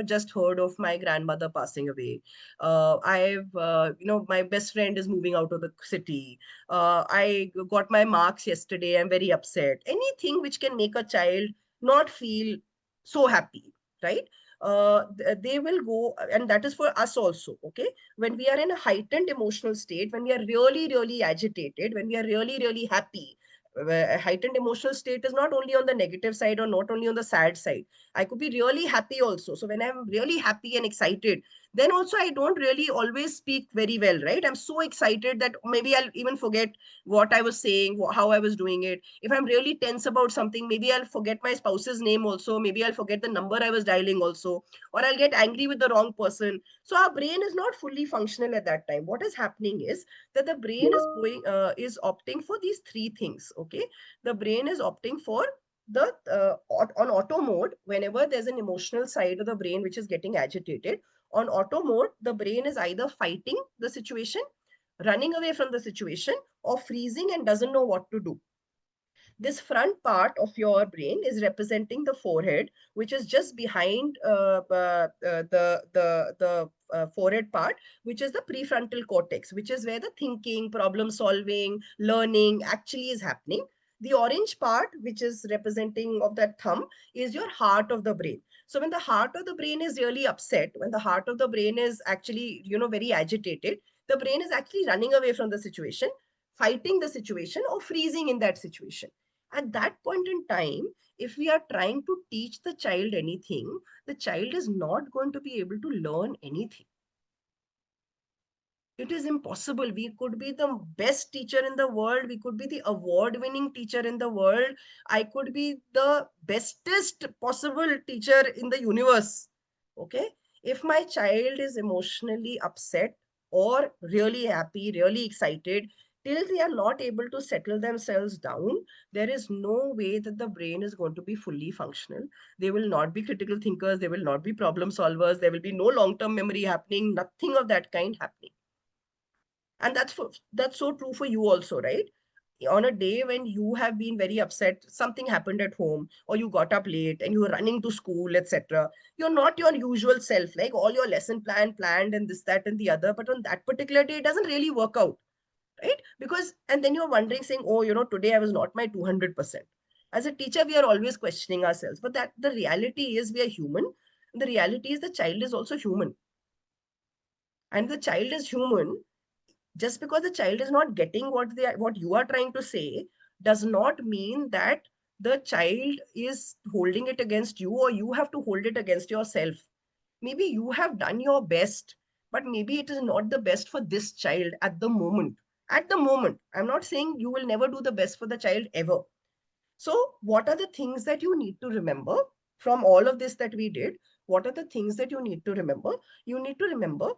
just heard of my grandmother passing away. I've my best friend is moving out of the city. I got my marks yesterday. I'm very upset. Anything which can make a child not feel so happy, right? They will go, and that is for us also. Okay, when we are in a heightened emotional state, when we are really, really agitated, when we are really, really happy, a heightened emotional state is not only on the negative side or not only on the sad side. I could be really happy also. So when I'm really happy and excited, then also I don't really always speak very well, right? I'm so excited that maybe I'll even forget what I was saying, how I was doing it. If I'm really tense about something, maybe I'll forget my spouse's name also. Maybe I'll forget the number I was dialing also, or I'll get angry with the wrong person. So our brain is not fully functional at that time. What is happening is that the brain is opting for these three things. Okay, the brain is opting for the on auto mode. Whenever there's an emotional side of the brain which is getting agitated, on auto mode, the brain is either fighting the situation, running away from the situation, or freezing and doesn't know what to do. This front part of your brain is representing the forehead, which is just behind the forehead part, which is the prefrontal cortex, which is where the thinking, problem solving, learning actually is happening. The orange part, which is representing of that thumb, is your heart of the brain. So when the heart of the brain is really upset, when the heart of the brain is actually, very agitated, the brain is actually running away from the situation, fighting the situation, or freezing in that situation. At that point in time, if we are trying to teach the child anything, the child is not going to be able to learn anything. It is impossible. We could be the best teacher in the world. We could be the award-winning teacher in the world. I could be the bestest possible teacher in the universe. Okay. If my child is emotionally upset or really happy, really excited, till they are not able to settle themselves down, there is no way that the brain is going to be fully functional. They will not be critical thinkers, they will not be problem solvers, there will be no long-term memory happening, nothing of that kind happening. And that's so true for you also, right? On a day when you have been very upset, something happened at home, or you got up late and you were running to school, etc., you're not your usual self, like all your lesson planned and this, that, and the other, but on that particular day it doesn't really work out, right? Because, and then you're wondering, saying, oh, today I was not my 200%. As a teacher, we are always questioning ourselves, but that the reality is we are human. The reality is the child is also human, and the child is human. Just because the child is not getting what you are trying to say does not mean that the child is holding it against you, or you have to hold it against yourself. Maybe you have done your best, but maybe it is not the best for this child at the moment. At the moment, I'm not saying you will never do the best for the child ever. So what are the things that you need to remember from all of this that we did? What are the things that you need to remember? You need to remember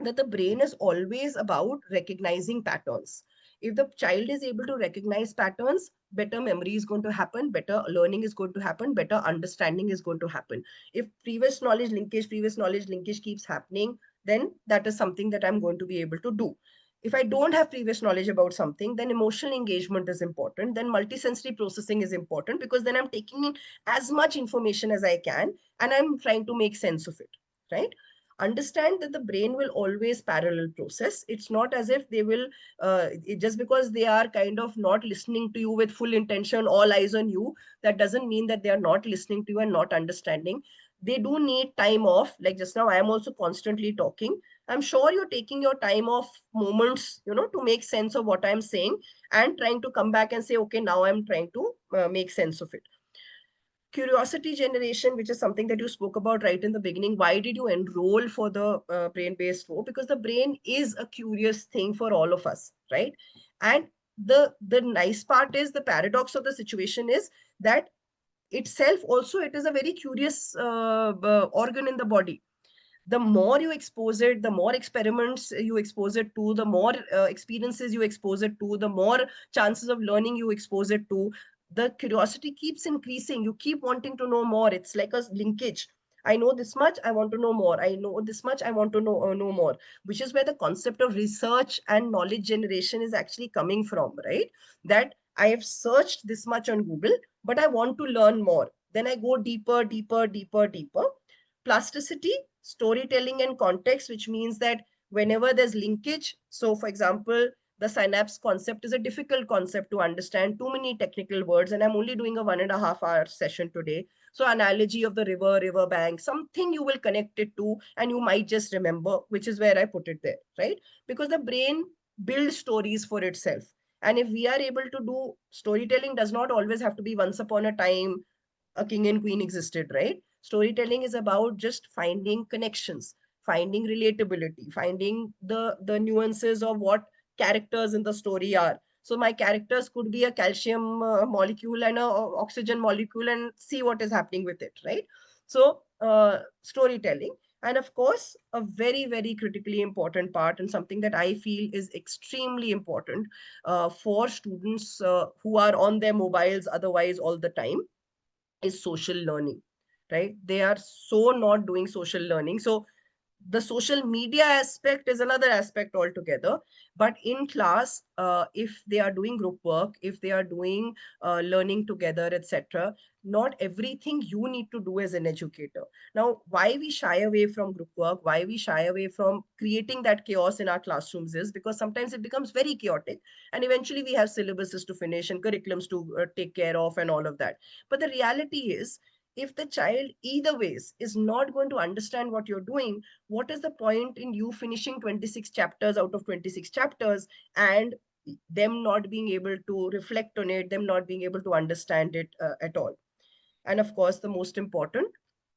that the brain is always about recognizing patterns. If the child is able to recognize patterns, better memory is going to happen, better learning is going to happen, better understanding is going to happen. If previous knowledge linkage keeps happening, then that is something that I'm going to be able to do. If I don't have previous knowledge about something, then emotional engagement is important. Then multisensory processing is important, because then I'm taking in as much information as I can and I'm trying to make sense of it, right? Understand that the brain will always parallel process. It's not as if they will, just because they are kind of not listening to you with full intention, all eyes on you, that doesn't mean that they are not listening to you and not understanding. They do need time off. Like just now, I am also constantly talking. I'm sure you're taking your time off moments, to make sense of what I'm saying, and trying to come back and say, okay, now I'm trying to make sense of it. Curiosity generation, which is something that you spoke about right in the beginning. Why did you enroll for the brain-based flow? Because the brain is a curious thing for all of us, right? And the nice part is, the paradox of the situation is that itself also, it is a very curious organ in the body. The more you expose it, the more experiments you expose it to, the more experiences you expose it to, the more chances of learning you expose it to, the curiosity keeps increasing. You keep wanting to know more. It's like a linkage. I know this much, I want to know more. I know this much, I want to know more. Which is where the concept of research and knowledge generation is actually coming from, right? That I have searched this much on Google, but I want to learn more. Then I go deeper, deeper, deeper, deeper. Plasticity, storytelling, and context, which means that whenever there's linkage, so for example, the synapse concept is a difficult concept to understand, too many technical words, and I'm only doing a 1.5 hour session today. So analogy of the river bank, something you will connect it to and you might just remember, which is where I put it there, right? Because the brain builds stories for itself. And if we are able to do, storytelling does not always have to be once upon a time a king and queen existed, right? Storytelling is about just finding connections, finding relatability, finding the nuances of what characters in the story are. So my characters could be a calcium molecule and a oxygen molecule, and see what is happening with it, right? So storytelling. And of course, a very, very critically important part, and something that I feel is extremely important for students who are on their mobiles otherwise all the time, is social learning, right? They are so not doing social learning. So the social media aspect is another aspect altogether. But in class, if they are doing group work, if they are doing learning together, etc., not everything you need to do as an educator. Now, why we shy away from group work, why we shy away from creating that chaos in our classrooms, is because sometimes it becomes very chaotic, and eventually we have syllabuses to finish and curriculums to take care of and all of that. But the reality is, if the child either ways is not going to understand what you're doing, what is the point in you finishing 26 chapters out of 26 chapters and them not being able to reflect on it, them not being able to understand it at all? And of course, the most important,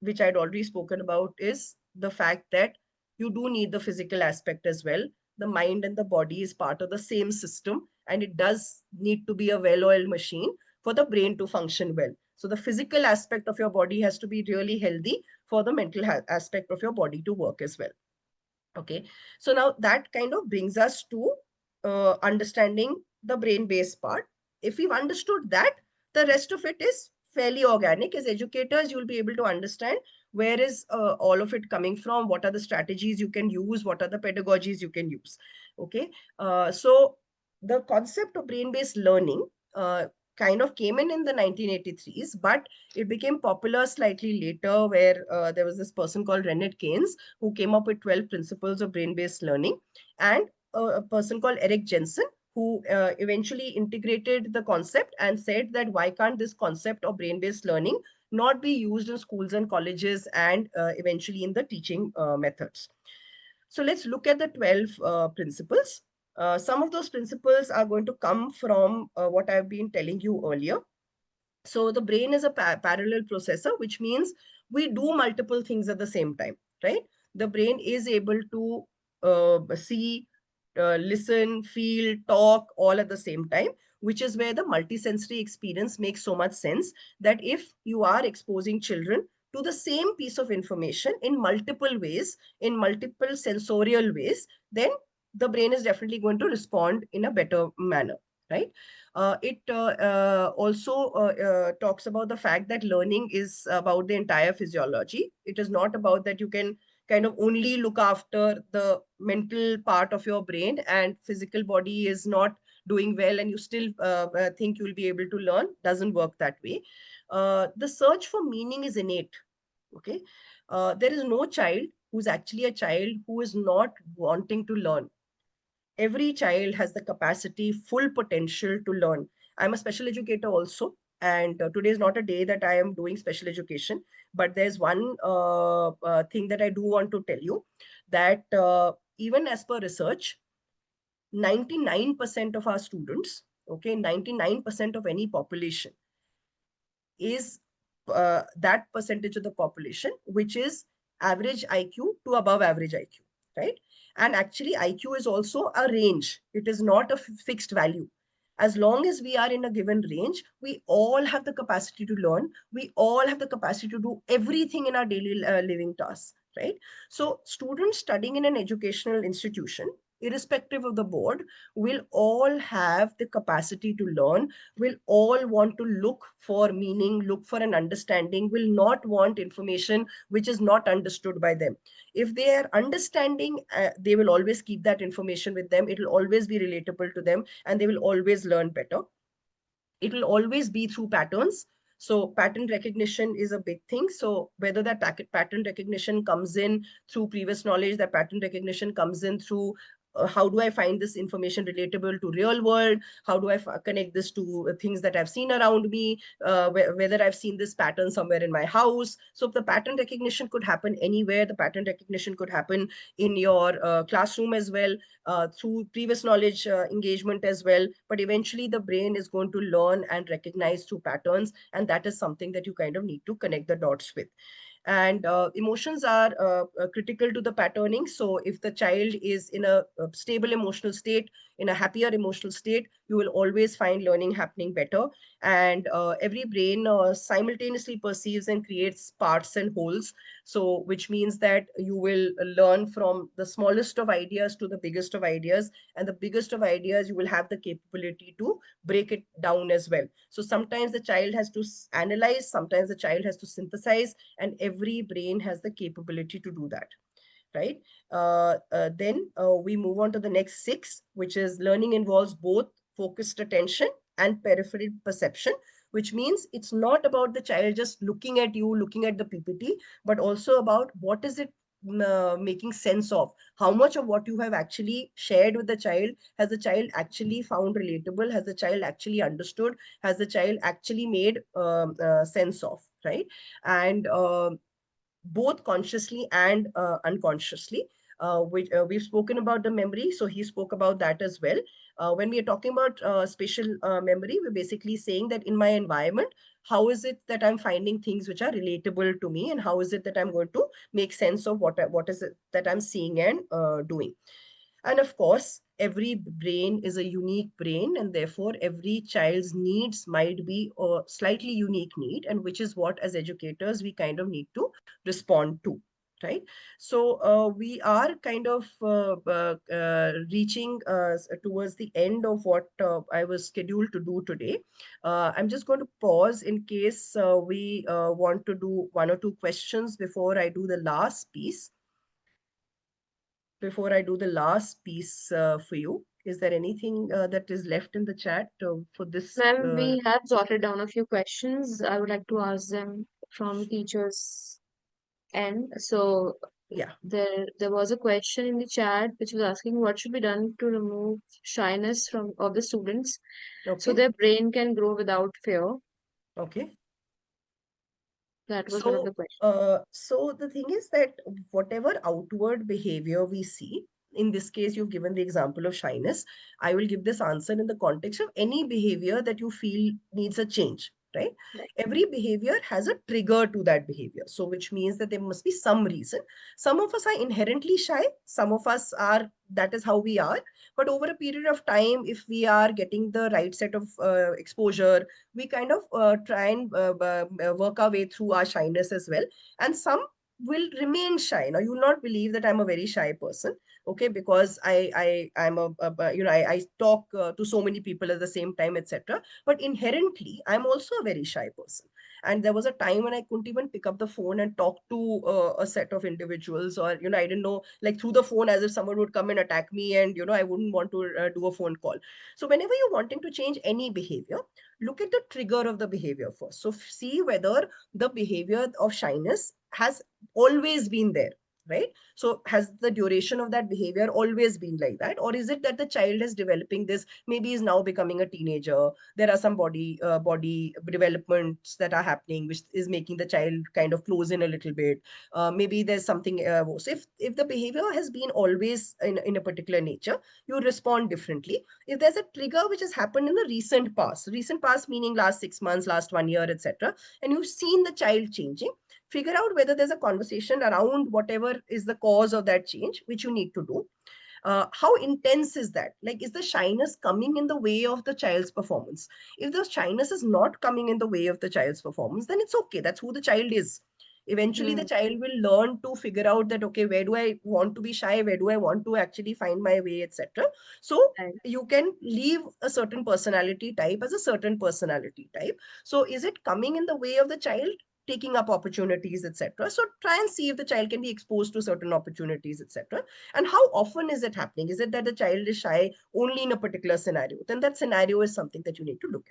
which I'd already spoken about, is the fact that you do need the physical aspect as well. The mind and the body is part of the same system, and it does need to be a well-oiled machine for the brain to function well. So the physical aspect of your body has to be really healthy for the mental aspect of your body to work as well. Okay, so now that kind of brings us to understanding the brain-based part. If we've understood that, the rest of it is fairly organic. As educators, you'll be able to understand where is all of it coming from, what are the strategies you can use, what are the pedagogies you can use. Okay, so the concept of brain-based learning kind of came in the 1983s, but it became popular slightly later, where there was this person called Rennet Keynes who came up with 12 principles of brain-based learning, and a person called Eric Jensen, who eventually integrated the concept and said that why can't this concept of brain-based learning not be used in schools and colleges and eventually in the teaching methods. So let's look at the 12 principles. Some of those principles are going to come from what I've been telling you earlier. So the brain is a parallel processor, which means we do multiple things at the same time, right? The brain is able to see, listen, feel, talk all at the same time, which is where the multisensory experience makes so much sense, that if you are exposing children to the same piece of information in multiple ways, in multiple sensorial ways, then the brain is definitely going to respond in a better manner, right? It also talks about the fact that learning is about the entire physiology. It is not about that you can kind of only look after the mental part of your brain and physical body is not doing well and you still think you'll be able to learn. Doesn't work that way. The search for meaning is innate. Okay. There is no child who's actually a child who is not wanting to learn. Every child has the capacity, full potential to learn. I'm a special educator also, and today is not a day that I am doing special education, but there's one thing that I do want to tell you, that even as per research, 99% of our students, okay, 99% of any population is that percentage of the population which is average IQ to above average IQ, right? And actually, IQ is also a range. It is not a fixed value. As long as we are in a given range, we all have the capacity to learn. We all have the capacity to do everything in our daily living tasks, right? So students studying in an educational institution, irrespective of the board, will all have the capacity to learn, will all want to look for meaning, look for an understanding, will not want information which is not understood by them. If they are understanding, they will always keep that information with them. It will always be relatable to them and they will always learn better. It will always be through patterns. So pattern recognition is a big thing. So whether that pattern recognition comes in through previous knowledge, that pattern recognition comes in through how do I find this information relatable to real world? How do I connect this to things that I've seen around me? Whether I've seen this pattern somewhere in my house. So the pattern recognition could happen anywhere. The pattern recognition could happen in your classroom as well, through previous knowledge engagement as well. But eventually the brain is going to learn and recognize through patterns. And that is something that you kind of need to connect the dots with. And emotions are critical to the patterning. So if the child is in a stable emotional state, in a happier emotional state, you will always find learning happening better. And every brain simultaneously perceives and creates parts and wholes. So which means that you will learn from the smallest of ideas to the biggest of ideas, and the biggest of ideas you will have the capability to break it down as well. So sometimes the child has to analyze, sometimes the child has to synthesize, and every brain has the capability to do that, right? Then we move on to the next 6, which is learning involves both focused attention and peripheral perception, which means it's not about the child just looking at you, looking at the PPT, but also about what is it making sense of. How much of what you have actually shared with the child has the child actually found relatable, has the child actually understood, has the child actually made sense of, right? And both consciously and unconsciously. We've spoken about the memory, so he spoke about that as well. When we are talking about spatial memory, we're basically saying that in my environment, how is it that I'm finding things which are relatable to me, and how is it that I'm going to make sense of what is it that I'm seeing and doing. And of course, every brain is a unique brain, and therefore every child's needs might be a slightly unique need, and which is what as educators we kind of need to respond to. right? So we are kind of reaching towards the end of what I was scheduled to do today. I'm just going to pause in case we want to do one or two questions before I do the last piece. For you. Is there anything that is left in the chat for this? Ma'am, we have jotted down a few questions. I would like to ask them from teachers' end. So Yeah, there was a question in the chat which was asking what should be done to remove shyness from of the students so okay, their brain can grow without fear. okay. That was one of the So, questions. so the thing is that whatever outward behavior we see, in this case, you've given the example of shyness. I will give this answer in the context of any behavior that you feel needs a change, right? Right. Every behavior has a trigger to that behavior. So, which means that there must be some reason. Some of us are inherently shy. Some of us are, that is how we are. But over a period of time, if we are getting the right set of exposure, we kind of try and work our way through our shyness as well. And some will remain shy. Now, you will not believe that I'm a very shy person, okay, because I'm I talk to so many people at the same time, etc. But inherently, I'm also a very shy person. And there was a time when I couldn't even pick up the phone and talk to a set of individuals, or I didn't know, like through the phone, as if someone would come and attack me, and I wouldn't want to do a phone call. So whenever you're wanting to change any behavior, look at the trigger of the behavior first. So see whether the behavior of shyness has always been there, right? So has the duration of that behavior always been like that, or is it that the child is developing this, maybe is now becoming a teenager, there are some body developments that are happening which is making the child kind of close in a little bit. Maybe there's something so if the behavior has been always in a particular nature, you respond differently. If there's a trigger which has happened in the recent past meaning last 6 months, last 1 year, etc., and you've seen the child changing, figure out whether there's a conversation around whatever is the cause of that change, which you need to do. How intense is that? Like, is the shyness coming in the way of the child's performance? If the shyness is not coming in the way of the child's performance, then it's okay. That's who the child is. Eventually, the Hmm. child will learn to figure out that, okay, where do I want to be shy? Where do I want to actually find my way, etc. So, Right. you can leave a certain personality type as a certain personality type. So, is it coming in the way of the child taking up opportunities, etc.? So, try and see if the child can be exposed to certain opportunities, etc. And how often is it happening? Is it that the child is shy only in a particular scenario? Then that scenario is something that you need to look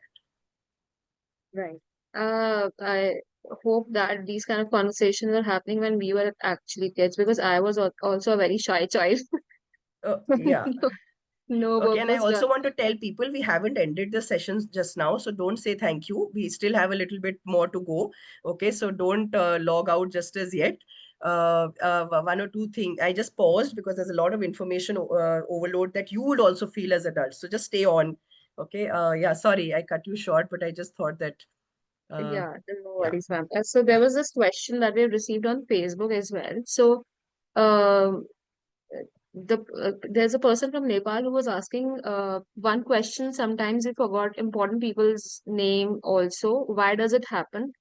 Right. I hope that these kind of conversations were happening when we were actually kids because I was also a very shy child. at. Yeah. No, no Okay, work and I was done. also want to tell people we haven't ended the sessions just now, so don't say thank you. We still have a little bit more to go. Okay, so don't log out just as yet. One or two things. I just paused because there's a lot of information overload that you would also feel as adults. So just stay on. Okay. Yeah. Sorry, I cut you short, but I just thought that. Uh, Yeah, no yeah. worries, ma'am. So there Yeah. was this question that we received on Facebook as well. So, um, there's a person from Nepal who was asking one question. Sometimes we forgot important people's name also. Why does it happen?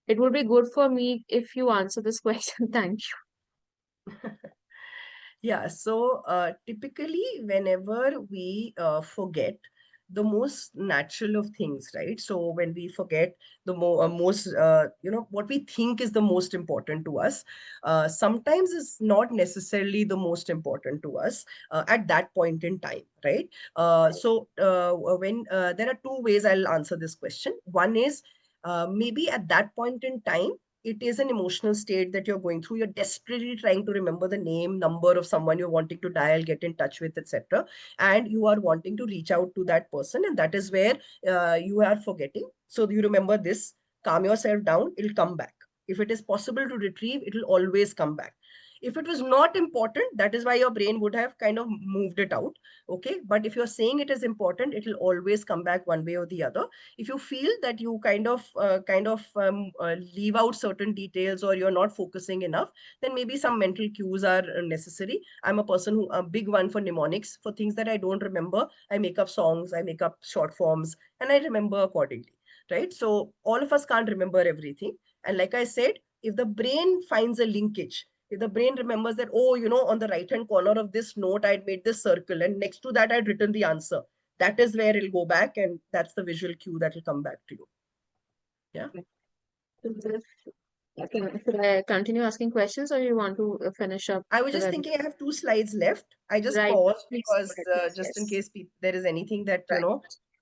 It would be good for me if you answer this question. Thank Yeah, so typically, whenever we forget the most natural of things, right? So when we forget the most, what we think is the most important to us, sometimes it's not necessarily the most important to us at that point in time, right? When there are two ways I'll answer this question. One is maybe at that point in time, it is an emotional state that you're going through. You're desperately trying to remember the name, number of someone you're wanting to dial, get in touch with, etc. And you are wanting to reach out to that person, and that is where you are forgetting. So you remember this, calm yourself down, it'll come back. If it is possible to retrieve, it will always come back. If it was not important, that is why your brain would have kind of moved it out. Okay. But if you're saying it is important, it will always come back one way or the other. If you feel that you kind of leave out certain details, or you're not focusing enough, then maybe some mental cues are necessary. I'm a person who a big one for mnemonics. For things that I don't remember, I make up songs, I make up short forms, and I remember accordingly, right? So all of us can't remember everything. And like I said, if the brain finds a linkage, The brain remembers that, oh, on the right-hand corner of this note, I'd made this circle, and next to that, I'd written the answer. That is where it'll go back, and that's the visual cue that will come back to you. Yeah. Should I continue asking questions, or you want to finish up I was the just webinar? thinking I have 2 slides left. I just Right. paused Please go because ahead, please. just in Yes. case there is anything that, Right.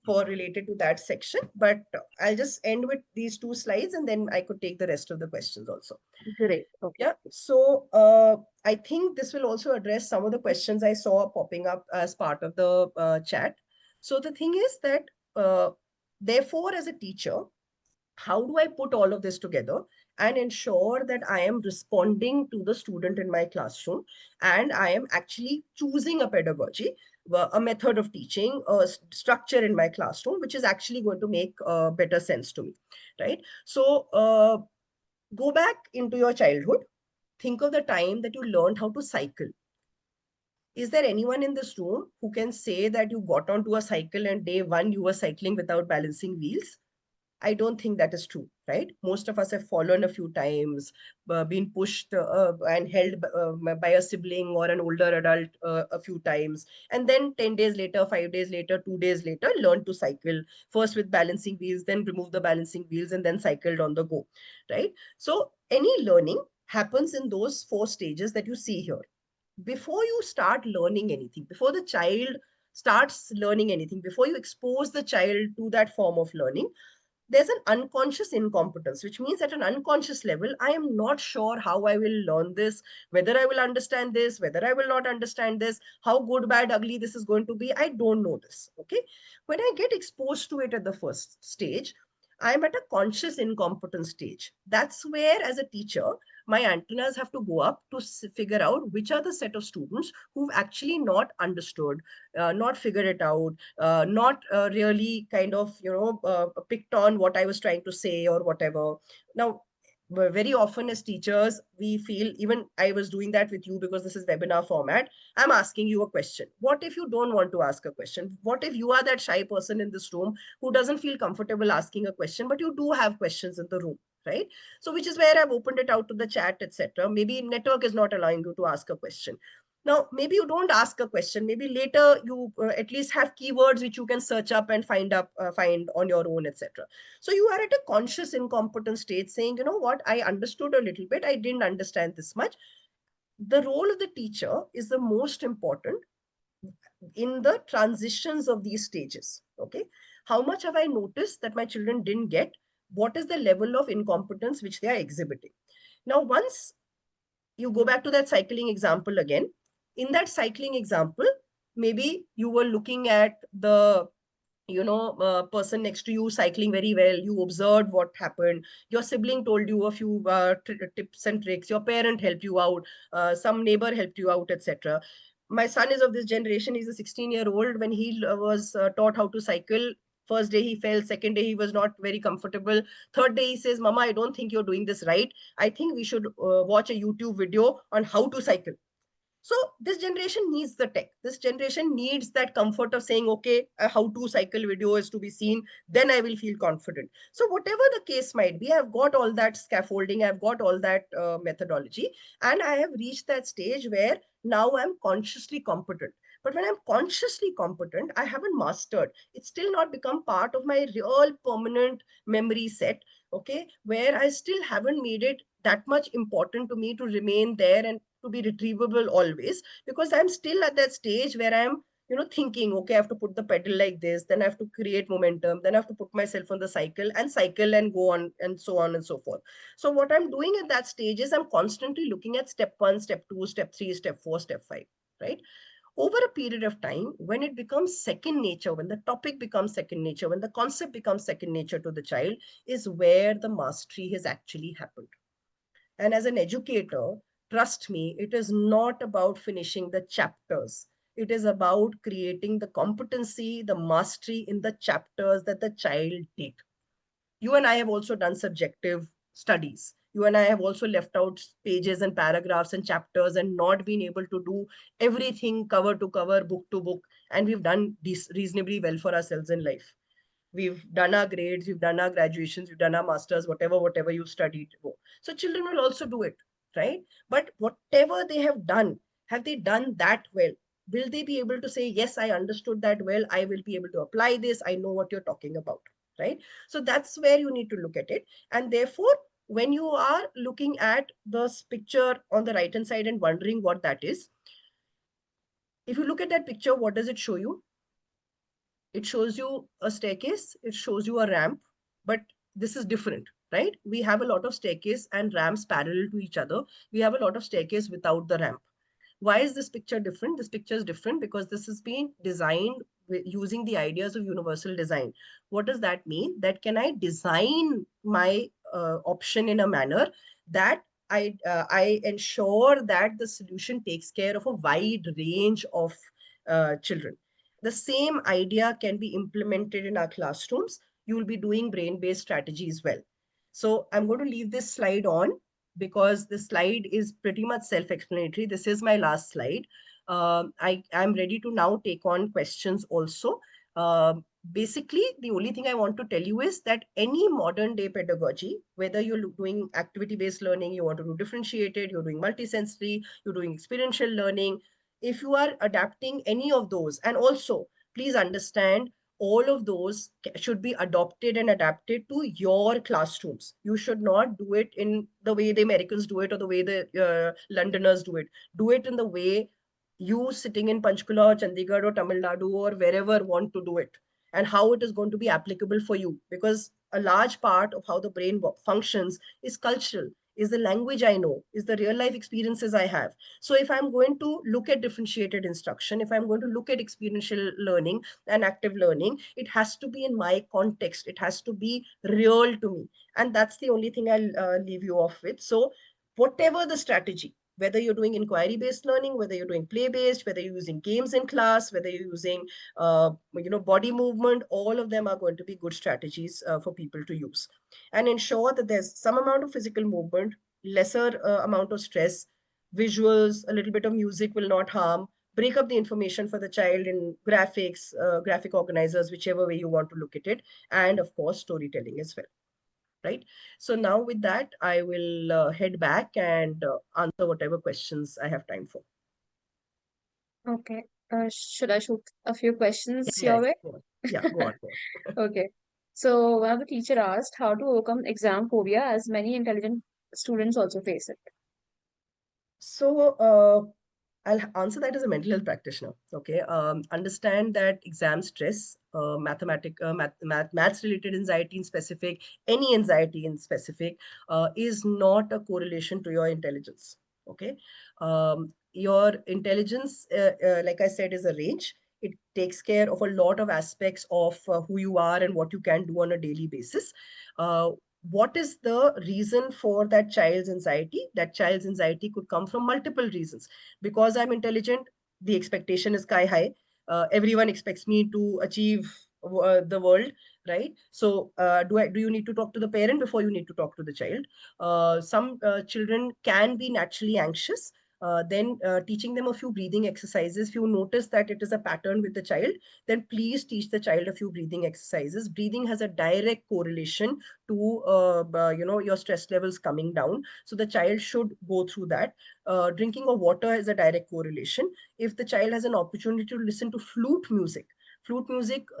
for related to that section. But I'll just end with these 2 slides, and then I could take the rest of the questions also. Great. Okay. Yeah. So I think this will also address some of the questions I saw popping up as part of the chat. So the thing is that, therefore, as a teacher, how do I put all of this together and ensure that I am responding to the student in my classroom, and I am actually choosing a pedagogy, a method of teaching, a structure in my classroom, which is actually going to make better sense to me, right? So go back into your childhood. Think of the time that you learned how to cycle. Is there anyone in this room who can say that you got onto a cycle and day one you were cycling without balancing wheels? I don't think that is true, right? Most of us have fallen a few times, been pushed and held by a sibling or an older adult a few times. And then 10 days later, 5 days later, 2 days later, learned to cycle, first with balancing wheels, then remove the balancing wheels, and then cycled on the go, right? So any learning happens in those 4 stages that you see here. Before you start learning anything, before the child starts learning anything, before you expose the child to that form of learning, there's an unconscious incompetence, which means at an unconscious level, I am not sure how I will learn this, whether I will understand this, whether I will not understand this, how good, bad, ugly this is going to be. I don't know this. Okay. When I get exposed to it at the first stage, I'm at a conscious incompetence stage. That's where, as a teacher, my antennas have to go up to figure out which are the set of students who've actually not understood, not figured it out, not really kind of, picked on what I was trying to say or whatever. Now, very often as teachers, we feel, even I was doing that with you because this is webinar format. I'm asking you a question. What if you don't want to ask a question? What if you are that shy person in this room who doesn't feel comfortable asking a question, but you do have questions in the room, right? So which is where I've opened it out to the chat, etc. Maybe network is not allowing you to ask a question. Now, maybe you don't ask a question. Maybe later you at least have keywords which you can search up and find on your own, etc. So you are at a conscious incompetent state saying, you know what, I understood a little bit. I didn't understand this much. The role of the teacher is the most important in the transitions of these stages. Okay. How much have I noticed that my children didn't get? What is the level of incompetence which they are exhibiting? Now, once you go back to that cycling example again, in that cycling example, maybe you were looking at the person next to you cycling very well. You observed what happened. Your sibling told you a few tips and tricks. Your parent helped you out. Some neighbor helped you out, etc. My son is of this generation. He's a 16-year-old. When he was taught how to cycle, first day he fell, second day he was not very comfortable, third day he says, Mama, I don't think you're doing this right. I think we should watch a YouTube video on how to cycle. So this generation needs the tech. This generation needs that comfort of saying, okay, a how to cycle video is to be seen. Then I will feel confident. So whatever the case might be, I've got all that scaffolding. I've got all that methodology. And I have reached that stage where now I'm consciously competent. But when I'm consciously competent, I haven't mastered. It's still not become part of my real permanent memory set. Okay. Where I still haven't made it that much important to me to remain there and to be retrievable always, because I'm still at that stage where I'm thinking, okay, I have to put the pedal like this, then I have to create momentum, then I have to put myself on the cycle and go on and so on and so forth. So what I'm doing at that stage is I'm constantly looking at step 1, step 2, step 3, step 4, step 5, right? Over a period of time, when it becomes second nature, when the topic becomes second nature, when the concept becomes second nature to the child, is where the mastery has actually happened. And as an educator, trust me, it is not about finishing the chapters. It is about creating the competency, the mastery in the chapters that the child did. You and I have also done subjective studies. You and I have also left out pages and paragraphs and chapters and not been able to do everything cover to cover, book to book. And we've done this reasonably well for ourselves in life. We've done our grades, we've done our graduations, we've done our masters, whatever you studied. So children will also do it. right? But whatever they have they done that well? Will they be able to say, yes, I understood that well, I will be able to apply this, I know what you're talking about, right? So that's where you need to look at it. And therefore, when you are looking at this picture on the right hand side and wondering what that is, if you look at that picture, what does it show you? It shows you a staircase, it shows you a ramp, but this is different, right? We have a lot of staircase and ramps parallel to each other. We have a lot of staircase without the ramp. Why is this picture different? This picture is different because this has been designed using the ideas of universal design. What does that mean? That can I design my option in a manner that I ensure that the solution takes care of a wide range of children. The same idea can be implemented in our classrooms. You will be doing brain-based strategies well. So I'm going to leave this slide on because the slide is pretty much self-explanatory. This is my last slide. I am ready to now take on questions also. Basically, the only thing I want to tell you is that any modern day pedagogy, whether you're doing activity-based learning, you want to do differentiated, you're doing multisensory, you're doing experiential learning, if you are adapting any of those, and also please understand all of those should be adopted and adapted to your classrooms. You should not do it in the way the Americans do it or the way the Londoners do it. Do it in the way you sitting in Panchkula or Chandigarh or Tamil Nadu or wherever want to do it, and how it is going to be applicable for you. Because a large part of how the brain functions is cultural, is the language I know, is the real life experiences I have. So if I'm going to look at differentiated instruction, if I'm going to look at experiential learning and active learning, it has to be in my context. It has to be real to me. And that's the only thing I'll leave you off with. So whatever the strategy, whether you're doing inquiry-based learning, whether you're doing play-based, whether you're using games in class, whether you're using body movement, all of them are going to be good strategies for people to use. And ensure that there's some amount of physical movement, lesser amount of stress, visuals, a little bit of music will not harm. Break up the information for the child in graphics, graphic organizers, whichever way you want to look at it, and of course storytelling as well, right? So now with that, I will head back and answer whatever questions I have time for. Okay. Should I shoot a few questions Yeah, your way? go on. Yeah, go on, go on. Okay. So one of the teacher asked how to overcome exam phobia as many intelligent students also face it. So I'll answer that as a mental health practitioner. Okay, understand that exam stress, maths related anxiety in specific, any anxiety in specific, is not a correlation to your intelligence. Okay, your intelligence, like I said, is a range. It takes care of a lot of aspects of who you are and what you can do on a daily basis. Uh, what is the reason for that child's anxiety? That child's anxiety could come from multiple reasons. Because I'm intelligent, the expectation is sky high. Everyone expects me to achieve the world, right? So do you need to talk to the parent before you need to talk to the child? Some children can be naturally anxious. Then teaching them a few breathing exercises. If you notice that it is a pattern with the child, then please teach the child a few breathing exercises. Breathing has a direct correlation to your stress levels coming down. So the child should go through that. Drinking of water is a direct correlation. If the child has an opportunity to listen to flute music,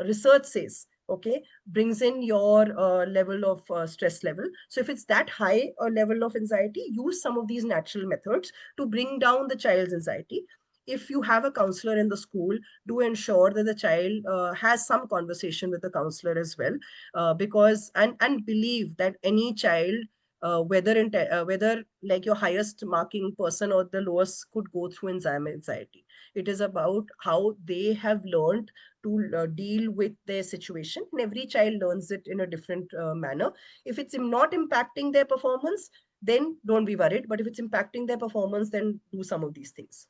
research says, okay, brings in your level of stress level. So if it's that high a level of anxiety, use some of these natural methods to bring down the child's anxiety. If you have a counselor in the school, do ensure that the child has some conversation with the counselor as well, because and believe that any child, whether like your highest marking person or the lowest, could go through anxiety. It is about how they have learned to deal with their situation, and every child learns it in a different manner. If it's not impacting their performance, then don't be worried, but if it's impacting their performance, then do some of these things.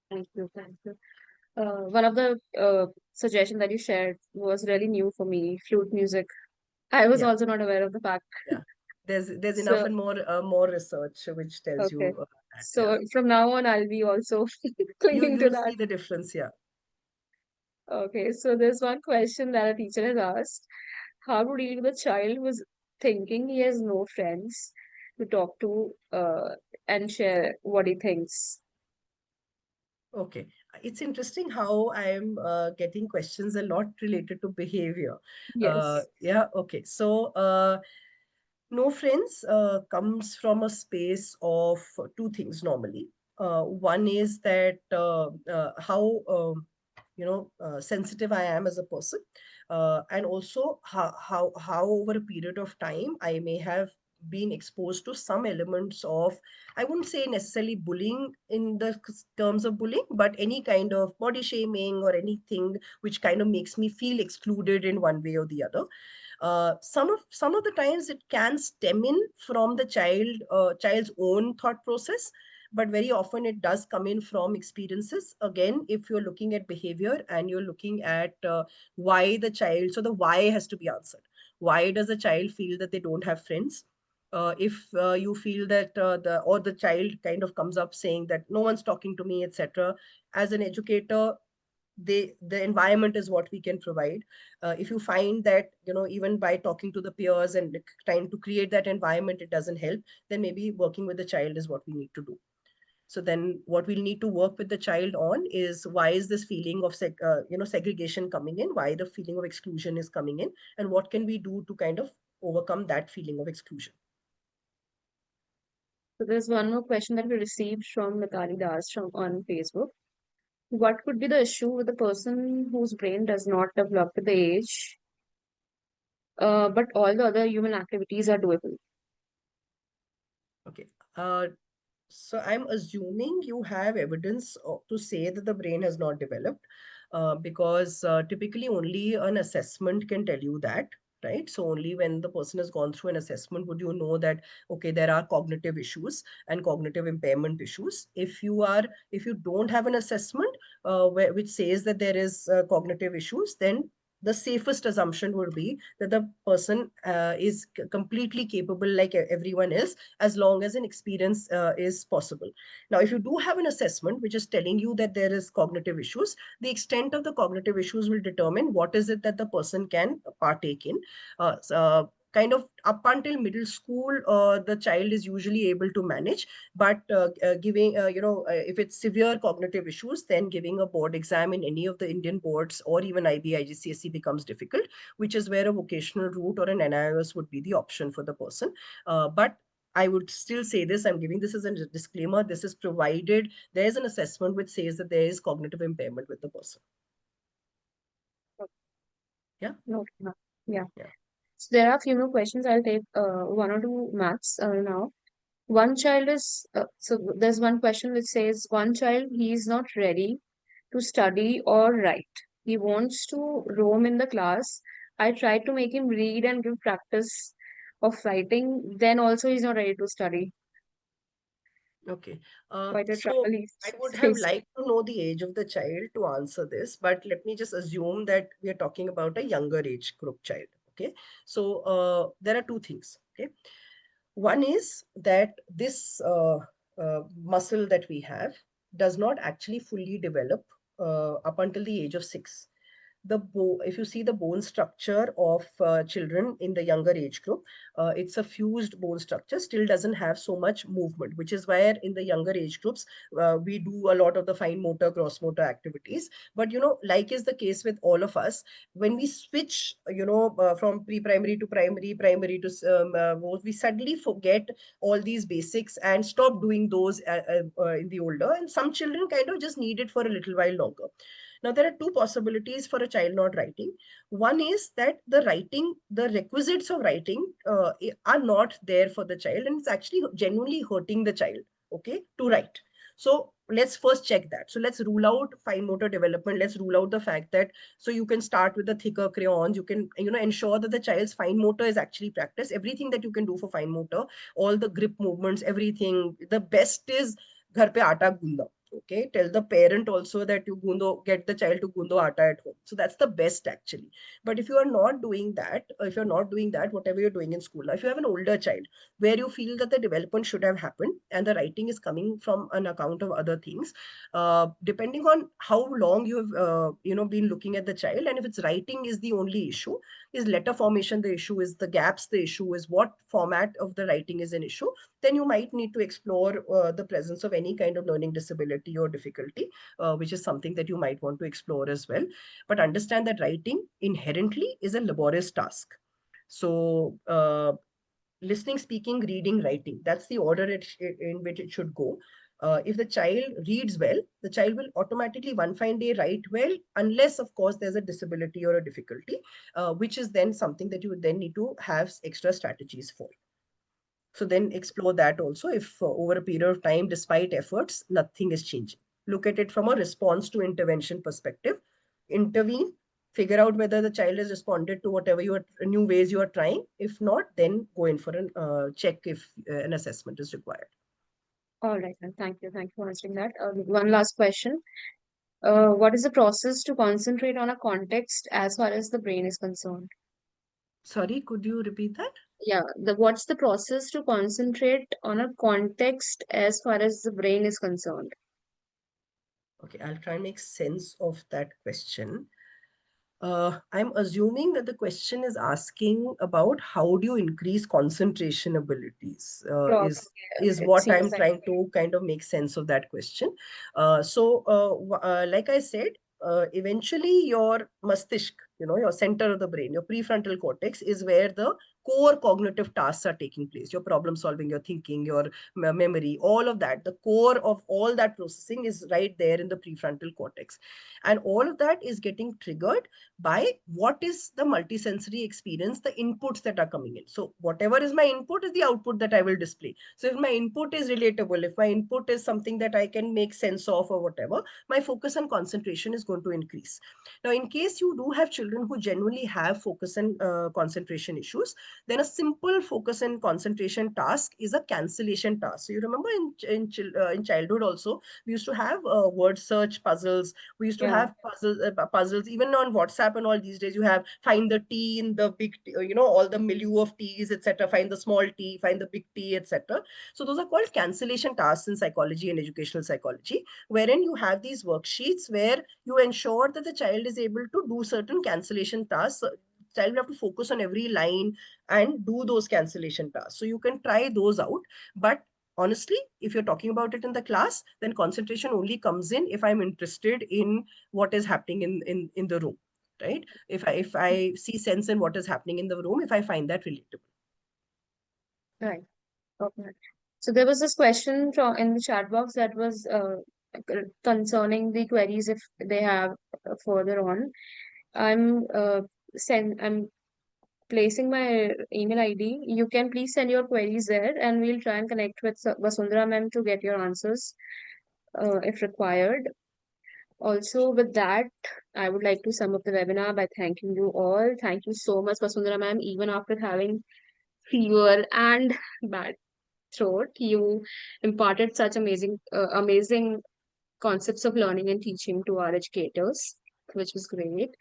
Thank you. Thank you. One of the suggestion that you shared was really new for me, flute music. I was Yeah, also not aware of the fact. yeah. There's enough So, and more research which tells okay. you that. Yeah, So from now on, I'll be also you clinging to you'll that. see the difference. Yeah. Okay. So there's one question that a teacher has asked: how to deal with a child who's thinking he has no friends to talk to and share what he thinks. Okay. It's interesting how I'm getting questions a lot related to behavior. Yes. Yeah, okay. So, no friends comes from a space of two things normally. One is that how sensitive I am as a person, and also how over a period of time I may have been exposed to some elements of, I wouldn't say necessarily bullying in the terms of bullying, but any kind of body shaming or anything which kind of makes me feel excluded in one way or the other. Some of the times it can stem in from the child's own thought process, but very often it does come in from experiences. Again, if you're looking at behavior and you're looking at why the child, so the why has to be answered. Why does a child feel that they don't have friends? If you feel that the child kind of comes up saying that no one's talking to me, etc., as an educator, the environment is what we can provide. If you find that even by talking to the peers and trying to create that environment it doesn't help, then maybe working with the child is what we need to do. So then what we'll need to work with the child on is, why is this feeling of segregation coming in, why the feeling of exclusion is coming in, and what can we do to kind of overcome that feeling of exclusion. So there's one more question that we received from Mitali Das from on Facebook. What could be the issue with a person whose brain does not develop with the age, but all the other human activities are doable? Okay. So I'm assuming you have evidence to say that the brain has not developed, because typically only an assessment can tell you that, right? So only when the person has gone through an assessment would you know that, okay, there are cognitive issues and cognitive impairment issues. If you don't have an assessment which says that there is cognitive issues, then the safest assumption would be that the person is completely capable like everyone else, as long as an experience is possible. Now, if you do have an assessment which is telling you that there is cognitive issues, the extent of the cognitive issues will determine what is it that the person can partake in. Kind of up until middle school, the child is usually able to manage, but giving, if it's severe cognitive issues, then giving a board exam in any of the Indian boards or even IB, IGCSE becomes difficult, which is where a vocational route or an NIOS would be the option for the person. But I would still say this, I'm giving this as a disclaimer. This is provided there's an assessment which says that there is cognitive impairment with the person. Yeah. No, no. Yeah. Yeah. So there are a few more questions. I'll take one or two maths now. One child is, so there's one question which says, one child, he is not ready to study or write. He wants to roam in the class. I tried to make him read and give practice of writing. Then also he's not ready to study. Okay. Quite a So trouble he's I would have facing. liked to know the age of the child to answer this, but let me just assume that we are talking about a younger age group child. Okay. So there are two things. Okay. One is that this muscle that we have does not actually fully develop up until the age of 6. If you see the bone structure of children in the younger age group, it's a fused bone structure, still doesn't have so much movement, which is where in the younger age groups we do a lot of the fine motor, gross motor activities. But like is the case with all of us, when we switch from pre-primary to primary to we suddenly forget all these basics and stop doing those in the older, and some children kind of just need it for a little while longer. Now, there are two possibilities for a child not writing. One is that the requisites of writing are not there for the child, and it's actually genuinely hurting the child, okay, to write. So let's first check that. So let's rule out fine motor development. Let's rule out the fact that, so you can start with the thicker crayons. You can, ensure that the child's fine motor is actually practiced. Everything that you can do for fine motor, all the grip movements, everything. The best is घर पे आटा गूंदना. Okay, tell the parent also that you get the child to gundo atta at home. So that's the best actually. But if you are not doing that, or if you're not doing that, whatever you're doing in school, if you have an older child where you feel that the development should have happened and the writing is coming from an account of other things, depending on how long you have been looking at the child, and if it's writing is the only issue, is letter formation the issue, is the gaps the issue, is what format of the writing is an issue, then you might need to explore the presence of any kind of learning disability or difficulty, which is something that you might want to explore as well. But understand that writing inherently is a laborious task. So listening, speaking, reading, writing, that's the order in which it should go. If the child reads well, the child will automatically one fine day write well, unless, of course, there's a disability or a difficulty, which is then something that you would then need to have extra strategies for. So then explore that also if over a period of time, despite efforts, nothing is changing. Look at it from a response to intervention perspective. Intervene, figure out whether the child has responded to whatever new ways you are trying. If not, then go in for an check if an assessment is required. All right, then. Thank you. Thank you for answering that. One last question. What is the process to concentrate on a context as far as the brain is concerned? Sorry, could you repeat that? Yeah, what's the process to concentrate on a context as far as the brain is concerned? Okay, I'll try and make sense of that question. I'm assuming that the question is asking about how do you increase concentration abilities, Prob- is It what seems I'm like trying to kind of make sense of that question. Like I said, eventually your mastishk, your center of the brain, your prefrontal cortex is where the core cognitive tasks are taking place. Your problem solving, your thinking, your memory, all of that. The core of all that processing is right there in the prefrontal cortex. And all of that is getting triggered by what is the multisensory experience, the inputs that are coming in. So whatever is my input is the output that I will display. So if my input is relatable, if my input is something that I can make sense of or whatever, my focus and concentration is going to increase. Now, in case you do have children who genuinely have focus and concentration issues, then a simple focus and concentration task is a cancellation task. So you remember in childhood also, we used to have word search puzzles. We used to have puzzles even on WhatsApp, and all these days you have find the T in the big all the milieu of T's, etc., find the small T, find the big T, etc. So those are called cancellation tasks in psychology and educational psychology, wherein you have these worksheets where you ensure that the child is able to do certain cancellation tasks. Child will have to focus on every line and do those cancellation tasks. So you can try those out. But honestly, if you're talking about it in the class, then concentration only comes in if I'm interested in what is happening in the room, right? If I see sense in what is happening in the room, if I find that relatable. right. Okay. So there was this question from in the chat box that was concerning the queries if they have further on. I'm placing my email ID. You can please send your queries there, and we'll try and connect with Vasundhara ma'am to get your answers if required. Also, with that, I would like to sum up the webinar by thanking you all. Thank you so much, Vasundhara ma'am. Even after having fever and bad throat, you imparted such amazing concepts of learning and teaching to our educators, which was great.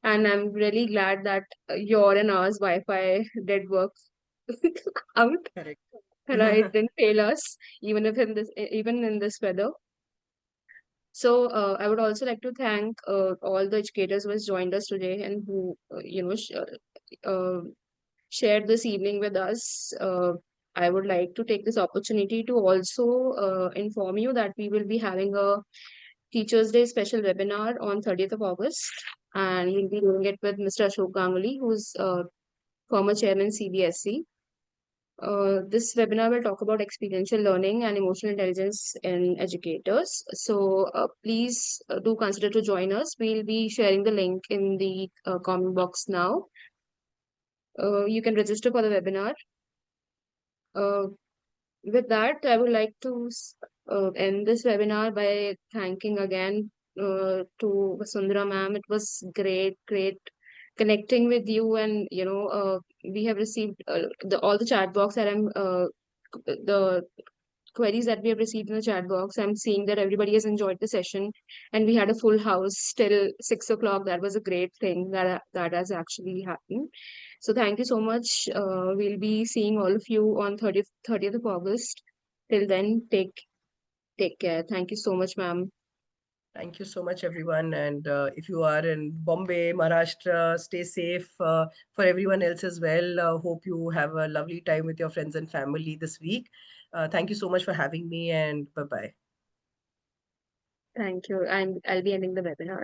And I'm really glad that your and ours Wi-Fi did work out, Correct. right? Didn't fail us, even in this weather. So I would also like to thank all the educators who has joined us today and who shared this evening with us. I would like to take this opportunity to also inform you that we will be having a Teachers' Day special webinar on 30th of August, and we'll be doing it with Mr. Ashok Ganguly, who's former chairman CBSE. This webinar will talk about experiential learning and emotional intelligence in educators. So please do consider to join us. We'll be sharing the link in the comment box now. You can register for the webinar. With that, I would like to end this webinar by thanking again to Vasundhara ma'am. It was great connecting with you, and we have received all the chat box that I'm the queries that we have received in the chat box. I'm seeing that everybody has enjoyed the session, and we had a full house till 6 o'clock. That was a great thing that has actually happened. So thank you so much. We'll be seeing all of you on 30th of August. Till then, take care. Thank you so much, ma'am. Thank you so much, everyone. And if you are in Bombay, Maharashtra, stay safe. For everyone else as well, hope you have a lovely time with your friends and family this week. Thank you so much for having me, and bye bye. Thank you. And I'll be ending the webinar.